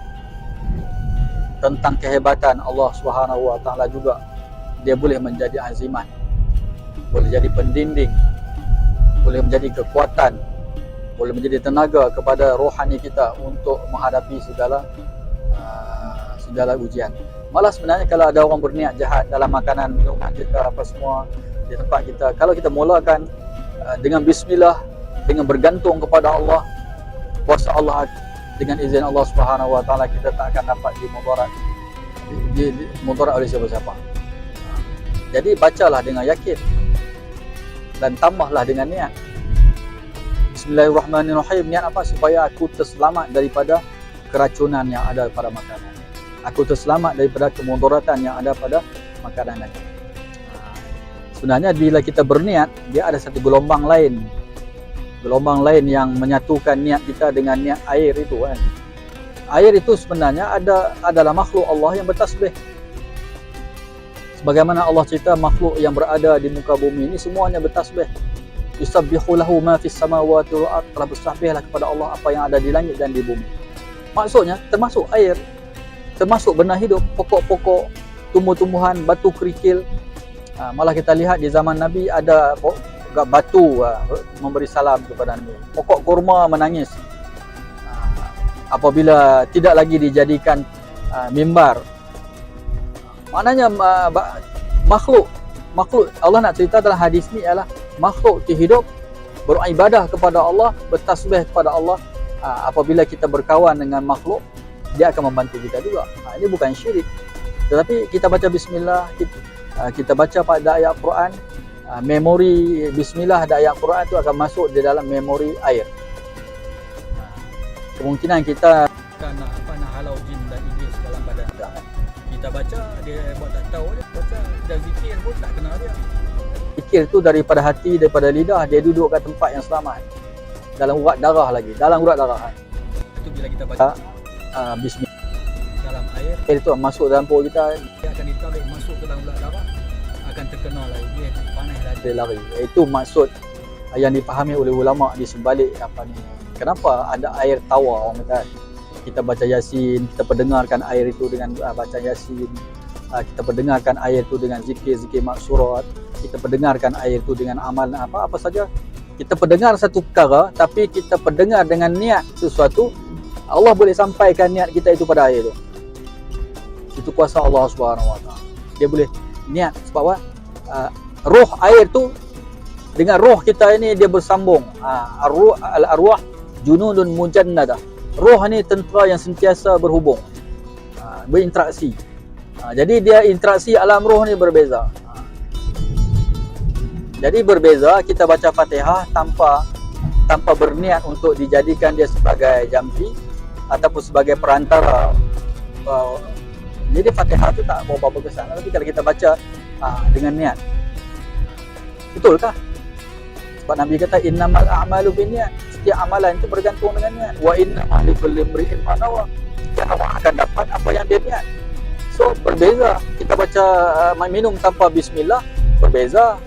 tentang kehebatan Allah Subhanahu Wa Taala juga, dia boleh menjadi azimat, boleh jadi pendinding, boleh menjadi kekuatan, boleh menjadi tenaga kepada rohani kita untuk menghadapi segala ujian. Malah sebenarnya kalau ada orang berniat jahat dalam makanan, minuman kita, apa semua di tempat kita, kalau kita mulakan dengan bismillah, dengan bergantung kepada Allah, kuasa Allah, dengan izin Allah Subhanahu Wa Taala, kita tak akan dapat dimudarat oleh siapa-siapa. Jadi bacalah dengan yakin dan tambahlah dengan niat. Bismillahirrahmanirrahim. Niat apa? Supaya aku terselamat daripada keracunan yang ada pada makanan. Aku terselamat daripada kemudaratan yang ada pada makanan itu. Sebenarnya bila kita berniat, dia ada satu gelombang lain yang menyatukan niat kita dengan niat air itu kan. Air itu sebenarnya adalah makhluk Allah yang bertasbih. Sebagaimana Allah cerita, makhluk yang berada di muka bumi ini semuanya bertasbih. Yusabbihu lahu ma fis samawati wal ardh, telah bersabihlah kepada Allah apa yang ada di langit dan di bumi. Maksudnya termasuk air, termasuk benda hidup, pokok-pokok, tumbuh-tumbuhan, batu kerikil. Malah kita lihat di zaman Nabi ada batu memberi salam kepada Nabi. Pokok kurma menangis apabila tidak lagi dijadikan mimbar. Maknanya makhluk Allah nak cerita dalam hadis ni ialah makhluk hidup beribadah kepada Allah, bertasbih kepada Allah. Apabila kita berkawan dengan makhluk, dia akan membantu kita juga. Ini bukan syirik. Tetapi kita baca bismillah, kita baca pada ayat Quran, memori bismillah dan ayat Quran itu akan masuk di dalam memori air. Kemungkinan kita nak halau jin dan iblis dalam badan kita. Kita baca, dia buat tak tahu dia baca, dan zikir pun tak kenal dia. Zikir tu daripada hati, daripada lidah, dia duduk kat tempat yang selamat. Dalam urat darah lagi, dalam urat darah. Itu bila kita baca bismillah dalam air itu masuk dalam perut kita, dia akan ditarik masuk ke dalam urat darah, akan terkena lagi, dia panas lagi, lari. Itu maksud yang dipahami oleh ulama di sebalik apa ni. Kenapa ada air tawar, orang kata kita baca Yasin, kita pendengarkan air itu dengan baca Yasin, kita pendengarkan air itu dengan zikir-zikir maksurat, kita pendengarkan air itu dengan amal apa saja. Kita pendengar satu perkara, tapi kita pendengar dengan niat sesuatu, Allah boleh sampaikan niat kita itu pada air itu. Itu kuasa Allah Subhanahu Wa Taala. Dia boleh niat sebab apa? Roh air tu dengan roh kita ini dia bersambung. Al-arwah junudun mujannadah. Roh ni tentera yang sentiasa berhubung, berinteraksi. Jadi dia interaksi alam roh ni berbeza. Jadi berbeza, kita baca Fatihah tanpa berniat untuk dijadikan dia sebagai jampi ataupun sebagai perantara. Jadi Fatihah tu tak berapa kesan. Tapi kalau kita baca dengan niat, betulkah? Sebab Nabi kata innamal a'malu binniyat. Setiap amalan itu bergantung dengan niat. Wa innamal likulli imri'in ma nawa. Dia akan dapat apa yang dia niat. So berbeza. Kita baca minum tanpa bismillah, berbeza.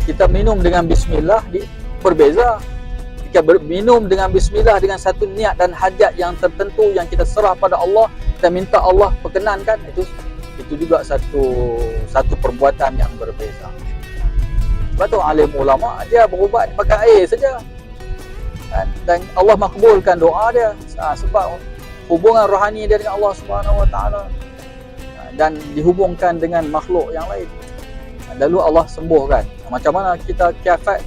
Kita minum dengan bismillah, berbeza. Jika minum dengan bismillah dengan satu niat dan hajat yang tertentu yang kita serah pada Allah, kita minta Allah perkenankan, itu juga satu perbuatan yang berbeza. Sebab tu alim ulama dia berubat pakai air saja, dan Allah makbulkan doa dia sebab hubungan rohani dia dengan Allah Subhanahu Wa Taala dan dihubungkan dengan makhluk yang lain. Lalu Allah sembuhkan. Macam mana kita kiafat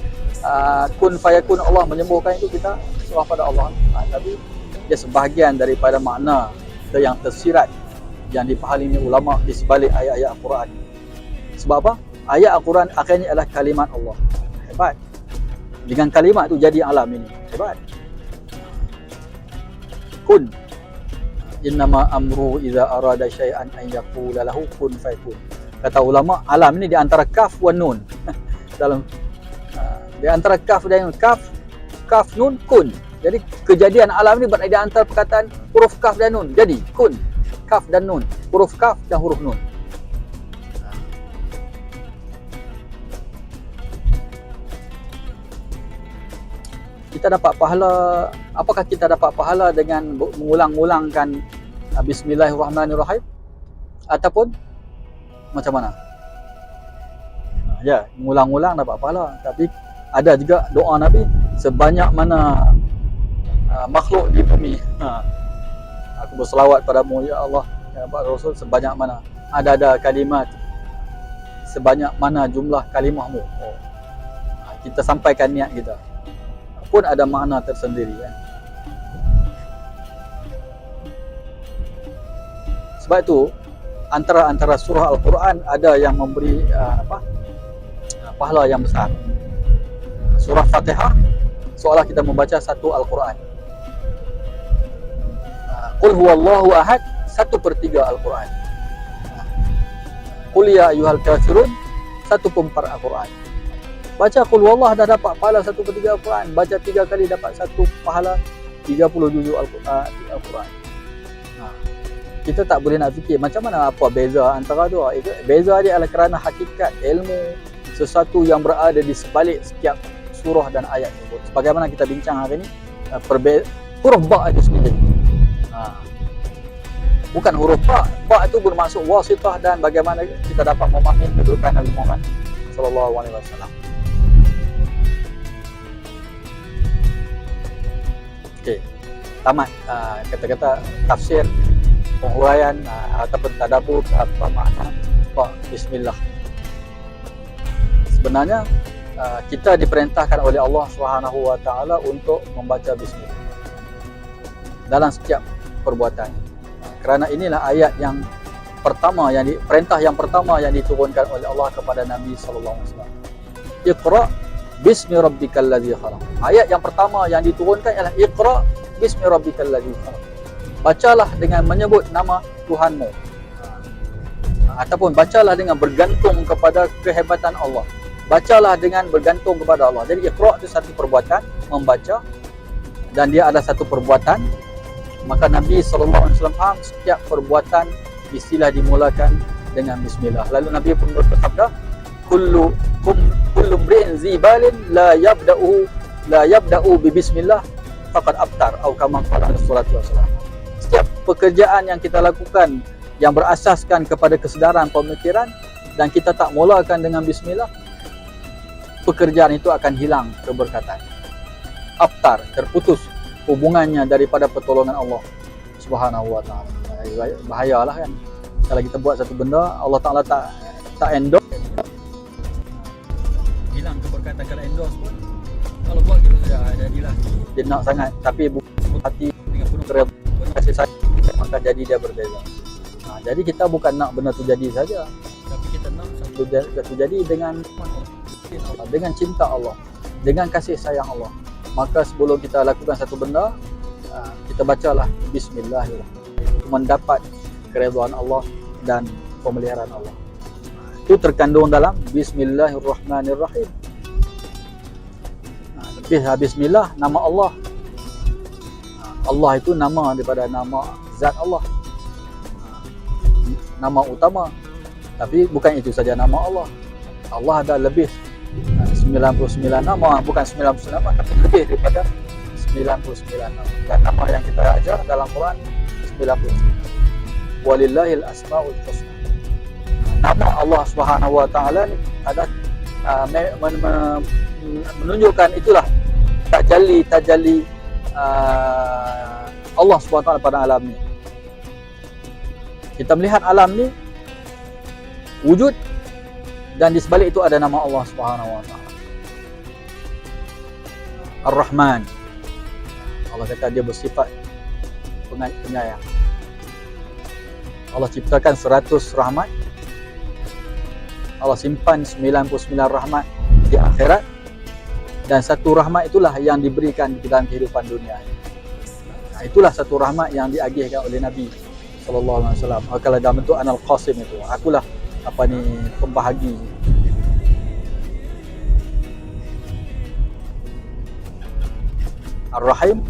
kun fayakun Allah menyembuhkan itu, kita serah pada Allah. Tapi dia sebahagian daripada makna yang tersirat yang dipahami ulama di sebalik ayat-ayat Al-Quran. Sebab apa? ayat Al-Quran akhirnya adalah kalimat Allah. Hebat. Dengan kalimat tu jadi alam ini. Hebat. Kun. Innama amru idza arada syai'an an yaqula lahu kun fayakun. Kata ulama, alam ini di antara kaf wa nun. Dalam di antara kaf dan nun, kaf nun kun. Jadi kejadian alam ini berada di antara perkataan huruf kaf dan nun. Jadi kun, kaf dan nun, huruf kaf dan huruf nun. Kita dapat pahala, apakah kita dapat pahala dengan mengulang-ulangkan Bismillahirrahmanirrahim ataupun macam mana? Ya, mengulang-ulang dapat pahala, tapi ada juga doa Nabi, sebanyak mana makhluk di bumi, aku berselawat padamu ya Allah, ya Rasul, sebanyak mana ada kalimat, sebanyak mana jumlah kalimahmu. Kita sampaikan niat kita pun ada makna tersendiri, kan? Sebab itu antara surah Al-Quran ada yang memberi pahala yang besar. Surah Fatihah seolah kita membaca satu Al-Quran. Qul huwallahu ahad 1/3 Al-Quran. Qul ya ayyuhal kafirun 1/4 Al-Quran. Baca Qul huwallah dah dapat pahala 1/3 Al-Quran. Baca 3 kali dapat 1 pahala 30 juzuk Al-Quran. Kita tak boleh nak fikir macam mana, apa beza antara dua. Beza dia adalah kerana hakikat ilmu sesuatu yang berada di sebalik setiap surah dan ayat tersebut. Sebagaimana kita bincang hari ini, huruf ba itu sendiri. Bukan huruf ba. Ba itu bermaksud wasitah dan bagaimana kita dapat memahami kedudukan Nabi Muhammad sallallahu alaihi wasallam. Okey. Tamat kata-kata tafsir, penghuraian ataupun tadabbur apa makna bismillah. Sebenarnya kita diperintahkan oleh Allah Subhanahu wa taala untuk membaca bismillah dalam setiap perbuatan. Kerana inilah ayat yang pertama, perintah yang pertama yang diturunkan oleh Allah kepada Nabi sallallahu alaihi wasallam. Iqra bismi rabbikal ladzi khalaq. Ayat yang pertama yang diturunkan ialah Iqra bismi rabbikal ladzi khalaq. Bacalah dengan menyebut nama Tuhanmu, ataupun bacalah dengan bergantung kepada kehebatan Allah. Bacalah dengan bergantung kepada Allah. Jadi Iqra itu satu perbuatan, membaca, dan dia ada satu perbuatan. Maka Nabi SAW faham setiap perbuatan istilah dimulakan dengan bismillah. Lalu Nabi pun bersabda, kullu mri'in zibalin la yabda'u bi bismillah faqad abtar, atau kama qala sallallahu alaihi wasallam. Setiap pekerjaan yang kita lakukan yang berasaskan kepada kesedaran pemikiran dan kita tak mulakan dengan bismillah, pekerjaan itu akan hilang keberkatan. Abtar, terputus hubungannya daripada pertolongan Allah Subhanahu wa taala. Bahayalah kan kalau kita buat satu benda Allah Taala tak endorse, hilang keberkatan. Kalau endorse pun kalau buat kita sudah jadilah dia nak sangat, tapi hati dengan penuh keredaan kasih sayang, maka jadi dia berbeza. Jadi kita bukan nak benda tu jadi saja, tapi kita nak satu jadi dengan cinta Allah, dengan kasih sayang Allah. Maka sebelum kita lakukan satu benda, kita bacalah bismillahirrahmanirrahim, mendapat keredaan Allah dan pemeliharaan Allah. Itu terkandung dalam bismillahirrahmanirrahim. Bismillah, nama Allah. Allah itu nama daripada nama zat Allah, nama utama. Tapi bukan itu saja nama Allah. Allah ada lebih 99 nama, bukan 99 nama, tapi lebih daripada 99 nama. Dan nama yang kita ajar dalam Quran 99. Walillahil asmaul husna. Nama Allah Subhanahu wa taala ada menunjukkan itulah tajalli Allah Subhanahu wa taala pada alam ni. Kita melihat alam ni wujud, dan di sebalik itu ada nama Allah Subhanahu wa taala. Ar-Rahman. Allah kata dia bersifat penyayang. Allah ciptakan 100 rahmat Allah simpan 99 rahmat di akhirat, dan satu rahmat itulah yang diberikan di dalam kehidupan dunia. Itulah satu rahmat yang diagihkan oleh Nabi sallallahu alaihi wasallam. Kalau dalam bentuk anal qasim itu, akulah pembahagi. Ar-Rahim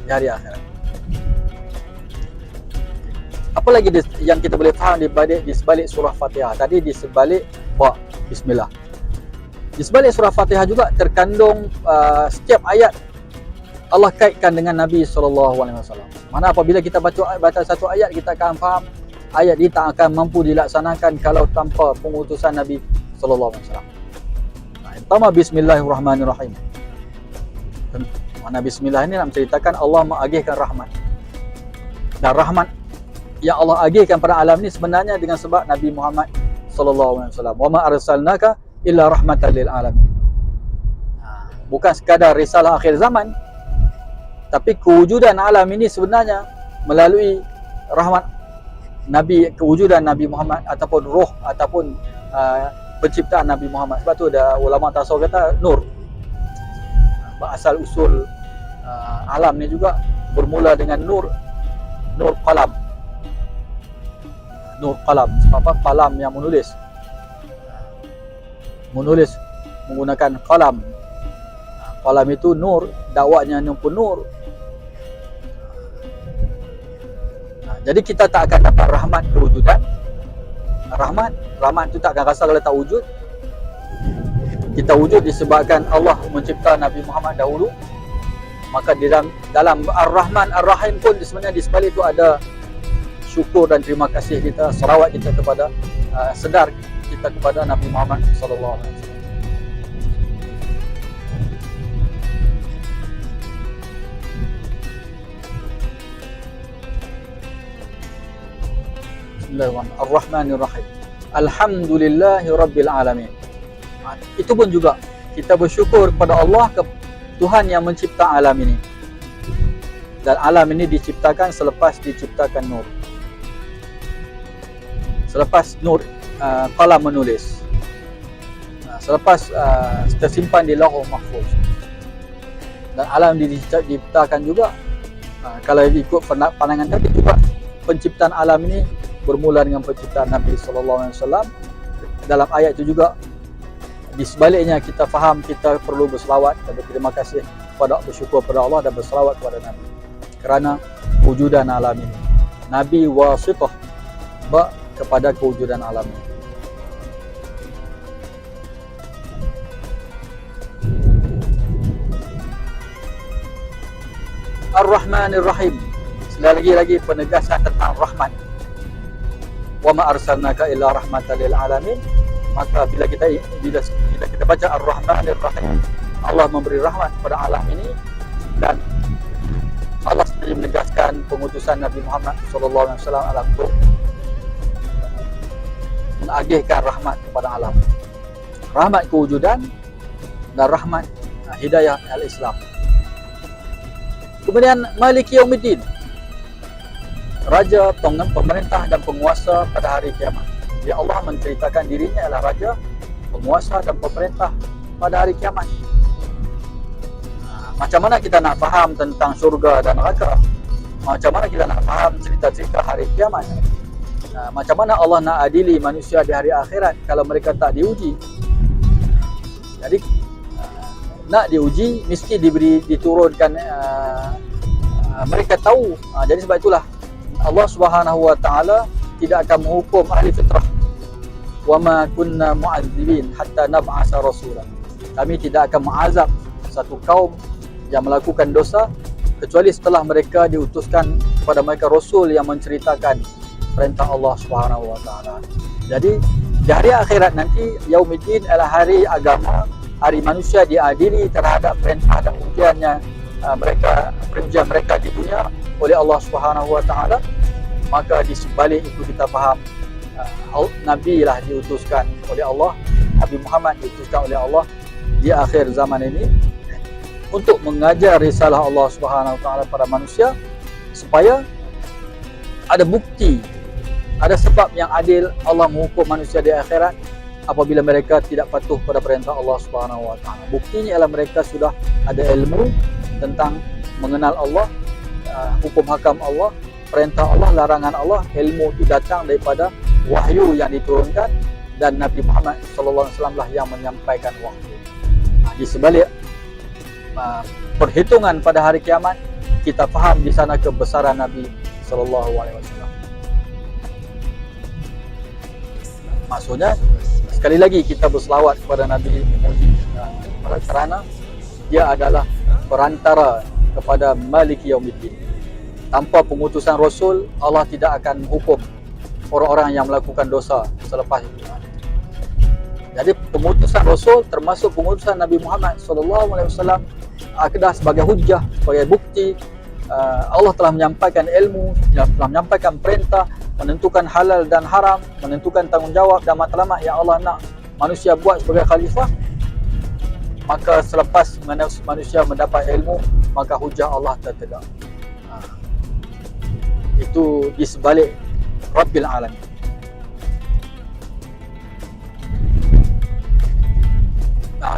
di hari akhirat. Apa lagi yang kita boleh faham di sebalik surah Fatihah? Tadi di sebalik bismillah. Di sebalik surah Fatihah juga terkandung setiap ayat Allah kaitkan dengan Nabi SAW. Mana apabila kita baca satu ayat, kita akan faham ayat ini tak akan mampu dilaksanakan kalau tanpa pengutusan Nabi SAW. Pertama, Bismillahirrahmanirrahim. Mana Bismillah ini nak menceritakan Allah mengagihkan rahmat. Dan rahmat yang Allah agihkan pada alam ini sebenarnya dengan sebab Nabi Muhammad SAW. Wa ma arsalnaka illa rahmatan lil alamin. Bukan sekadar risalah akhir zaman, tapi kewujudan alam ini sebenarnya melalui rahmat Nabi, kewujudan Nabi Muhammad ataupun roh ataupun penciptaan Nabi Muhammad. Sebab tu ada ulama tasawuf kata nur. Asal usul alam ni juga bermula dengan nur qalam. Nur qalam, sebab apa? Qalam yang menulis menggunakan qalam. Qalam itu nur, dakwanya pun nur. Jadi kita tak akan dapat rahmat kewujudan. Rahmat itu tak akan rasa kalau tak wujud. Kita wujud disebabkan Allah mencipta Nabi Muhammad dahulu. Maka di dalam Ar-Rahman Ar-Rahim pun sebenarnya di sebalik itu ada syukur dan terima kasih kita, selawat kita kepada sedar kita kepada Nabi Muhammad sallallahu alaihi wasallam. Bismillahirrahmanirrahim. Ar-Rahmanir-Rahim. Alhamdulillahi rabbil alamin. Itu pun juga kita bersyukur kepada Allah, Tuhan yang mencipta alam ini. Dan alam ini diciptakan selepas diciptakan nur. Selepas nur qalam menulis. Selepas tersimpan di Lauhul Mahfuz. Dan alam ini diciptakan juga, kalau ikut pandangan tadi juga, penciptaan alam ini bermula dengan penciptaan Nabi sallallahu alaihi wasallam. Dalam ayat itu juga di sebaliknya kita faham kita perlu berselawat dan berterima kasih bersyukur kepada Allah dan berselawat kepada Nabi kerana kewujudan alam ini. Nabi wasithah kepada kewujudan alam ini. Ar-Rahmanir Rahim. Lagi penegasan tentang rahmat. Wa ma arsalnaka illa rahmatan lil alamin. Maka bila kita baca Ar-Rahmanir Rahim, Allah memberi rahmat kepada alam ini, dan Allah sendiri menegaskan pengutusan Nabi Muhammad sallallahu alaihi wasallam alam itu mengagihkan rahmat kepada alam. Rahmat kewujudan dan rahmat hidayah al-Islam. Kemudian Maliki Yaumiddin, raja, pemerintah dan penguasa pada hari kiamat. Ya, Allah menceritakan dirinya adalah raja, penguasa dan pemerintah pada hari kiamat. Macam mana kita nak faham tentang syurga dan neraka? Macam mana kita nak faham cerita-cerita hari kiamat? Macam mana Allah nak adili manusia di hari akhirat kalau mereka tak diuji? Jadi nak diuji mesti diturunkan, mereka tahu. Jadi sebab itulah Allah Subhanahu wa taala tidak akan menghukum ahli fitrah. Wa ma kunna mu'adzibin hatta nab'asa rasulan. Kami tidak akan mengazab satu kaum yang melakukan dosa kecuali setelah mereka diutuskan kepada mereka rasul yang menceritakan perintah Allah Subhanahu wa taala. Jadi di hari akhirat nanti, Yaumiddin adalah hari agama, hari manusia diadili terhadap perintah dan ujiannya ujian mereka di dunia oleh Allah Subhanahu wa taala. Maka di sebalik itu kita faham Nabi lah diutuskan oleh Allah, Nabi Muhammad diutuskan oleh Allah di akhir zaman ini untuk mengajar risalah Allah Subhanahu wa taala pada manusia, supaya ada bukti Ada sebab yang adil Allah menghukum manusia di akhirat apabila mereka tidak patuh pada perintah Allah Subhanahu wa taala. Buktinya ialah mereka sudah ada ilmu tentang mengenal Allah, hukum hakam Allah, perintah Allah, larangan Allah. Ilmu itu datang daripada wahyu yang diturunkan dan Nabi Muhammad sallallahu alaihi wasallam lah yang menyampaikan wahyu. Di sebalik perhitungan pada hari kiamat, kita faham di sana kebesaran Nabi sallallahu alaihi wasallam. Maksudnya sekali lagi kita berselawat kepada Nabi kerana dia adalah perantara kepada Maliki Yaumiddin. Tanpa pengutusan Rasul, Allah tidak akan hukum orang-orang yang melakukan dosa selepas itu. Jadi pengutusan Rasul termasuk pengutusan Nabi Muhammad SAW adalah sebagai hujjah, sebagai bukti Allah telah menyampaikan ilmu, telah menyampaikan perintah, menentukan halal dan haram, menentukan tanggungjawab dan matlamat yang Allah nak manusia buat sebagai khalifah. Maka selepas manusia mendapat ilmu, maka hujah Allah tertegak. Itu di sebalik Rabbil Alamin.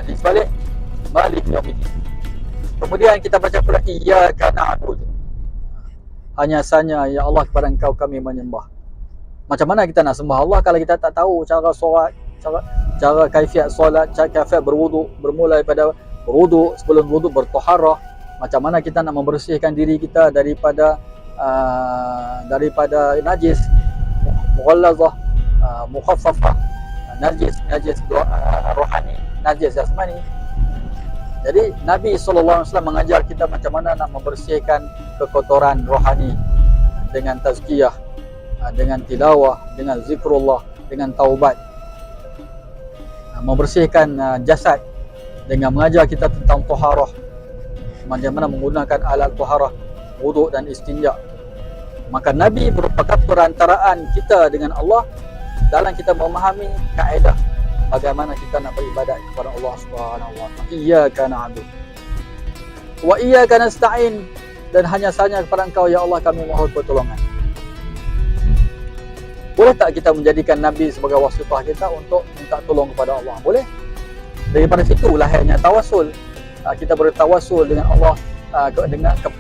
Di sebalik Malik Yaumiddin. Kemudian kita baca pula Iyyaka na'budu. Hanya sahaja ya Allah, kepada Engkau kami menyembah. Macam mana kita nak sembah Allah kalau kita tak tahu cara solat, cara kaifiat solat, cara kaifiat berwuduk, bermula daripada berwuduk, sebelum wuduk bertaharah. Macam mana kita nak membersihkan diri kita daripada najis, mughallazah, mukhaffafah, najis rohani, najis jasmani. Jadi Nabi SAW mengajar kita macam mana nak membersihkan kekotoran rohani dengan tazkiyah, dengan tilawah, dengan zikrullah, dengan taubat. Membersihkan jasad dengan mengajar kita tentang taharah, macam mana menggunakan alat taharah, wuduk dan istinja. Maka Nabi merupakan perantaraan kita dengan Allah dalam kita memahami kaedah bagaimana kita nak beribadat kepada Allah Subhanahu wa taala. Iyyaka na'budu wa iyyaka nasta'in, dan hanya sahaja kepada Engkau ya Allah kami mohon pertolongan. Boleh tak kita menjadikan Nabi sebagai wasitah kita untuk minta tolong kepada Allah? Boleh. Daripada situ lahirnya tawasul. Kita bertawasul dengan Allah,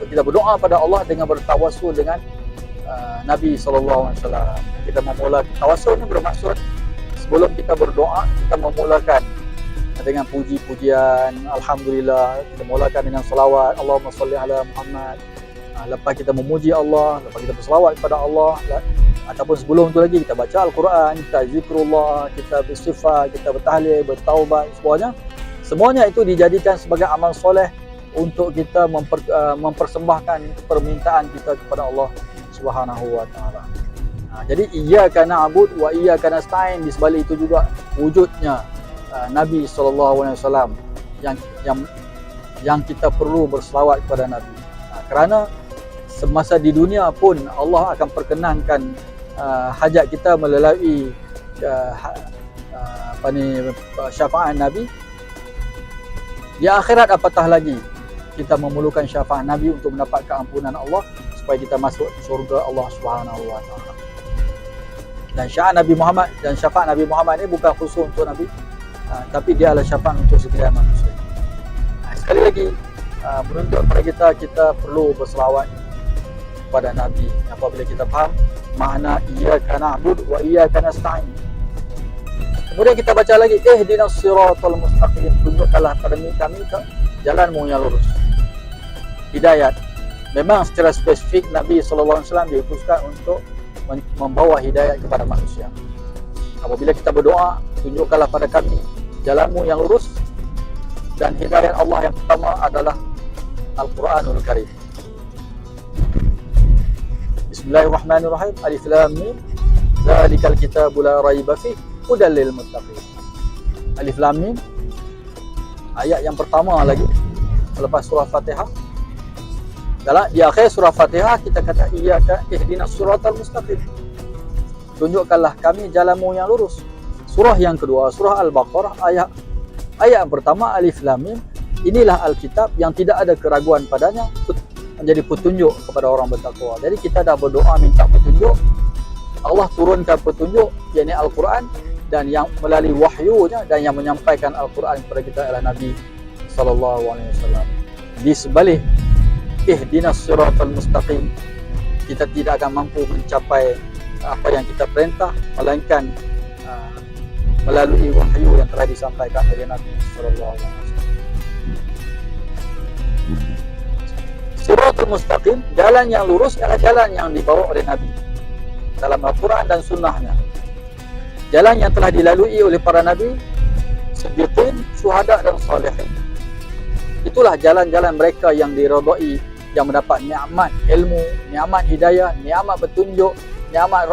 kita berdoa pada Allah dengan bertawasul dengan Nabi SAW. Kita memula tawasul ni bermaksud sebelum kita berdoa, kita memulakan dengan puji-pujian, Alhamdulillah, kita mulakan dengan salawat, Allahumma salli ala Muhammad. Lepas kita memuji Allah, lepas kita bersalawat kepada Allah, ataupun sebelum tu lagi kita baca Al-Quran, kita zikrullah, kita bersifat, kita bertahlil, bertaubat, semuanya itu dijadikan sebagai amal soleh untuk kita mempersembahkan permintaan kita kepada Allah Subhanahu wa taala. Jadi iyyaka na'budu wa iyyaka nasta'in, di sebalik itu juga wujudnya Nabi SAW yang kita perlu berselawat kepada Nabi. Kerana semasa di dunia pun Allah akan perkenankan hajat kita melalui syafaat Nabi. Di akhirat apatah lagi kita memerlukan syafaat Nabi untuk mendapat keampunan Allah supaya kita masuk surga Allah Subhanahu wa taala. Dan syafaat Nabi Muhammad ini bukan khusus untuk Nabi, tapi dia adalah syafaat untuk sekalian manusia. Sekali lagi menuntut kepada kita perlu berselawat kepada Nabi apabila kita faham makna iyyaka na'budu wa iyyaka nasta'in. Kemudian kita baca lagi ihdinas siratal mustaqim, tunjukkanlah pada kami ke jalanmu yang lurus. Hidayat memang secara spesifik Nabi SAW diutuskan untuk membawa hidayat kepada manusia. Apabila kita berdoa, tunjukkanlah pada kami jalanmu yang lurus, dan hidayat Allah yang pertama adalah Al-Quranul Karim. Bismillahirrahmanirrahim. Alif Lam Mim. Dzalikal kitabu la raiba fihi hudal lil muttaqin. Alif Lam Mim, ayat yang pertama lagi selepas surah Fatihah. Di akhir surah Fatihah kita kata iyyaka ihdinas siratal mustaqim, tunjukkanlah kami jalanmu yang lurus. Surah yang kedua, surah Al-Baqarah, ayat yang pertama Alif Lam Mim. Inilah Alkitab yang tidak ada keraguan padanya, menjadi petunjuk kepada orang bertakwa. Jadi kita dah berdoa minta petunjuk, Allah turunkan petunjuk, yakni Al-Quran, dan yang melalui wahyunya dan yang menyampaikan Al-Quran kepada kita adalah Nabi sallallahu alaihi wasallam. Di sebalik ihdinas siratal mustaqim, kita tidak akan mampu mencapai apa yang kita perintah melainkan melalui wahyu yang telah disampaikan oleh Nabi sallallahu alaihi wasallam. Siratal mustaqim, jalan yang lurus adalah jalan yang dibawa oleh Nabi dalam Al-Quran dan sunnahnya. Jalan yang telah dilalui oleh para Nabi, siddiqin, syuhada dan salihin. Itulah jalan-jalan mereka yang diridai, yang mendapat nikmat ilmu, nikmat hidayah, nikmat petunjuk, nikmat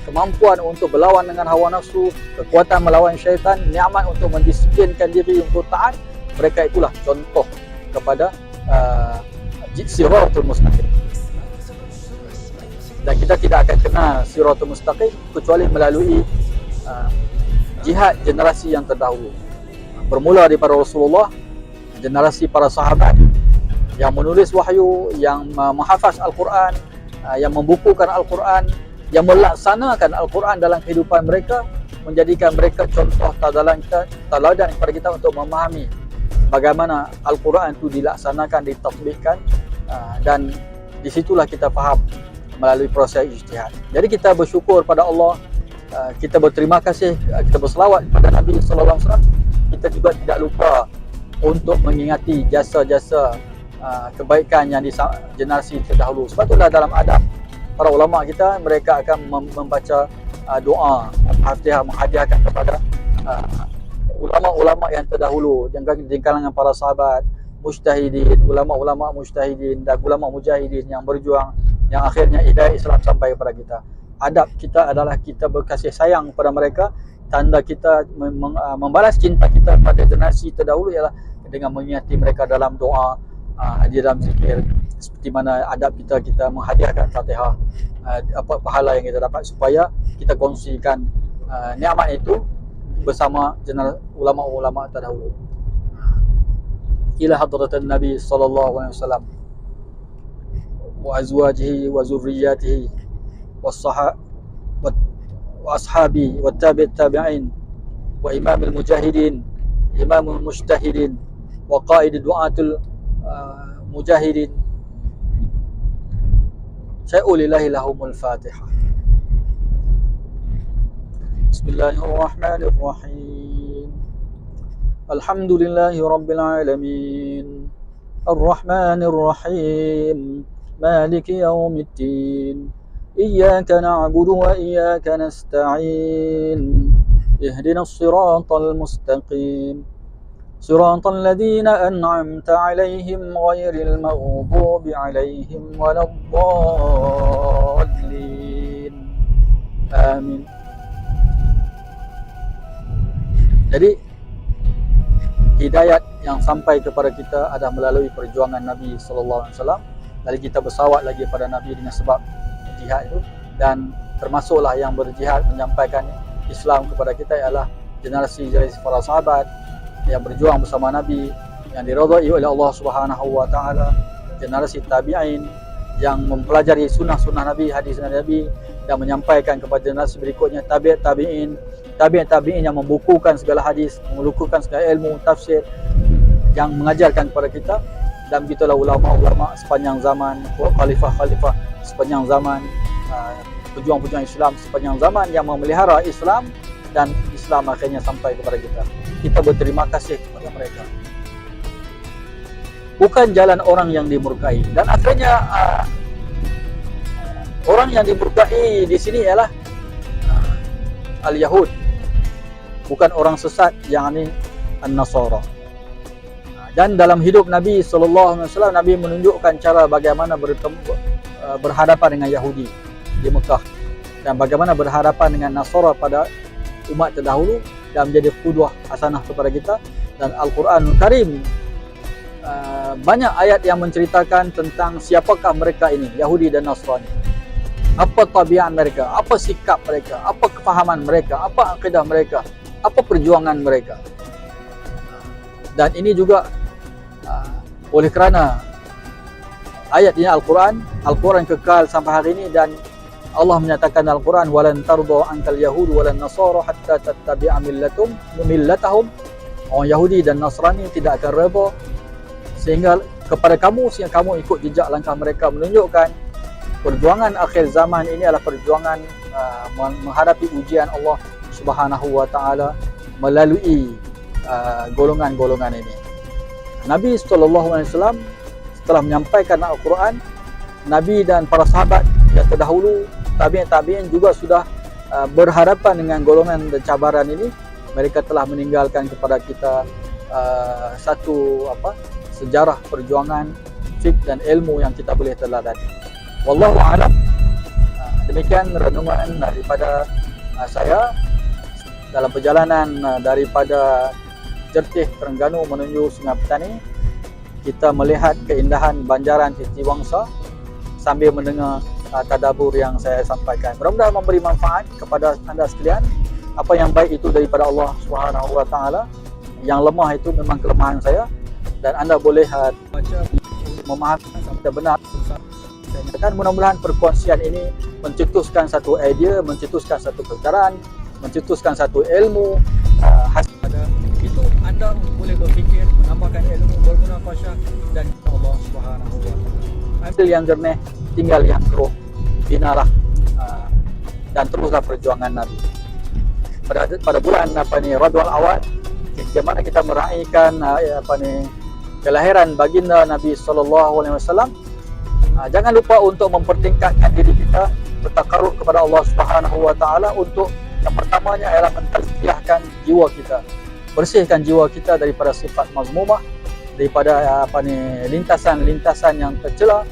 kemampuan untuk berlawan dengan hawa nafsu, kekuatan melawan syaitan, nikmat untuk mendisiplinkan diri untuk taat. Mereka itulah contoh kepada siratul mustaqim. Dan kita tidak akan kenal siratul mustaqim kecuali melalui jihad generasi yang terdahulu. Bermula daripada Rasulullah, generasi para sahabat yang menulis wahyu, yang menghafaz Al-Quran, yang membukukan Al-Quran, yang melaksanakan Al-Quran dalam kehidupan mereka, menjadikan mereka contoh teladan kepada kita untuk memahami bagaimana Al-Quran itu dilaksanakan, ditatbikkan, dan disitulah kita faham melalui proses ijtihad. Jadi kita bersyukur pada Allah, kita berterima kasih, kita berselawat kepada Nabi sallallahu alaihi wasallam. Kita juga tidak lupa untuk mengingati jasa-jasa kebaikan yang di generasi terdahulu. Sebab itulah dalam adab para ulama kita, mereka akan membaca doa Al-Fatihah, menghadiahkan kepada ulama-ulama yang terdahulu, di kalangan para sahabat, mujtahidin, ulama-ulama mujtahidin dan ulama mujahidin yang berjuang, yang akhirnya hidayah Islam sampai kepada kita. Adab kita adalah kita berkasih sayang kepada mereka. Tanda kita membalas cinta kita pada generasi terdahulu ialah dengan mengingati mereka dalam doa, di dalam zikir. Seperti mana adab kita menghadiahkan Fatihah, apa pahala yang kita dapat, supaya kita kongsikan nikmat itu bersama ulama-ulama terdahulu. Ila hadratan Nabi sallallahu alaihi wasallam wa azwajihi wa zurriyyatihi wa ashabi wa tabi'in wa imamil mujahidin, imamul mujtahidin wa qaid du'atul mujahidin. Syai'ulillahi lahumul Fatihah. Bismillahirrahmanirrahim. Alhamdulillahi rabbil alamin. Ar-Rahmanir Rahim. Maliki yaumiddin. Iyyaka na'budu wa iyyaka nasta'in. Ihdinas siratal mustaqim. Siratal ladzina an'amta 'alaihim ghairil maghdubi 'alaihim waladdallin. Amin. Jadi hidayat yang sampai kepada kita adalah melalui perjuangan Nabi sallallahu alaihi wasallam. Lalu kita bersawat lagi pada Nabi dengan sebab jihad itu, dan termasuklah yang berjihad menyampaikan Islam kepada kita ialah generasi para sahabat yang berjuang bersama Nabi, yang diridai oleh Allah Subhanahu wa taala, generasi tabi'in yang mempelajari sunnah-sunnah Nabi, hadis Nabi, dan menyampaikan kepada generasi berikutnya, tabi'in yang membukukan segala hadis, membukukan segala ilmu tafsir yang mengajarkan kepada kita. Dan begitulah ulama-ulama sepanjang zaman, khalifah-khalifah sepanjang zaman, pejuang-pejuang Islam sepanjang zaman yang memelihara Islam, dan Islam akhirnya sampai kepada kita. Kita berterima kasih kepada mereka. Bukan jalan orang yang dimurkai. Dan akhirnya orang yang dimurkai di sini ialah al-Yahud, bukan orang sesat, yang ini an-Nasara. Dan dalam hidup Nabi SAW, Nabi menunjukkan cara bagaimana berhadapan dengan Yahudi di Mekah, dan bagaimana berhadapan dengan Nasara pada umat terdahulu, dan menjadi qudwah hasanah kepada kita. Dan Al-Quranul Karim banyak ayat yang menceritakan tentang siapakah mereka ini, Yahudi dan Nasrani. Apa tabiat mereka, apa sikap mereka, apa kefahaman mereka, apa akidah mereka, apa perjuangan mereka. Dan ini juga oleh kerana ayat ini Al-Quran kekal sampai hari ini, dan Allah menyatakan dalam Quran, walan tarda ankal yahud walan nasara hatta tattabi'a millatahum. Orang Yahudi dan Nasrani tidak akan reda sehingga kepada kamu, sehingga kamu ikut jejak langkah mereka, menunjukkan perjuangan akhir zaman ini adalah perjuangan menghadapi ujian Allah Subhanahu wa taala melalui golongan-golongan ini. Nabi SAW setelah menyampaikan Al-Quran, Nabi dan para sahabat yang terdahulu, tabi'in juga sudah berhadapan dengan golongan dan cabaran ini. Mereka telah meninggalkan kepada kita satu sejarah perjuangan, fiqh dan ilmu yang kita boleh teladani. Wallahu a'lam. Demikian renungan daripada saya dalam perjalanan daripada Jertih Terengganu menuju Sungai Petani. Kita melihat keindahan banjaran Setiawangsa sambil mendengar tadabbur yang saya sampaikan. Mudah-mudahan memberi manfaat kepada anda sekalian. Apa yang baik itu daripada Allah Subhanahu wa taala, yang lemah itu memang kelemahan saya, dan anda boleh baca memahami sampai benar. Dan mudah-mudahan perkongsian ini mencetuskan satu idea, mencetuskan satu kesedaran, mencetuskan satu ilmu hasil pada itu. Anda boleh berfikir, menambahkan ilmu, bermunafasyah, dan Allah Subhanahu wa taala. Ambil yang jernih, tinggal yang keruh, binalah dan teruslah perjuangan Nabi. Pada bulan Rabiul Awal, di mana kita meraihkan kelahiran baginda Nabi SAW, jangan lupa untuk mempertingkatkan diri kita, bertakarrub kepada Allah Subhanahu wa taala. Untuk yang pertamanya ialah mentazkiyahkan jiwa kita, bersihkan jiwa kita daripada sifat mazmumah, daripada lintasan-lintasan yang tercela,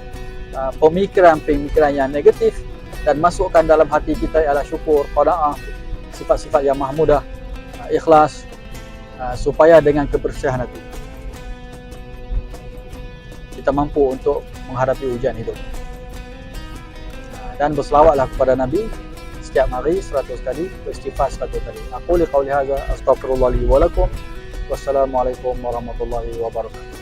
pemikiran-pemikiran yang negatif, dan masukkan dalam hati kita ialah syukur, qanaah, sifat-sifat yang mahmudah, ikhlas, supaya dengan kebersihan hati kita mampu untuk menghadapi ujian hidup. Dan berselawatlah kepada Nabi setiap hari 100 kali, beristighfar 100 kali. Aku liqauli hadza astaghfirullah li wa lakum. Wassalamualaikum warahmatullahi wabarakatuh.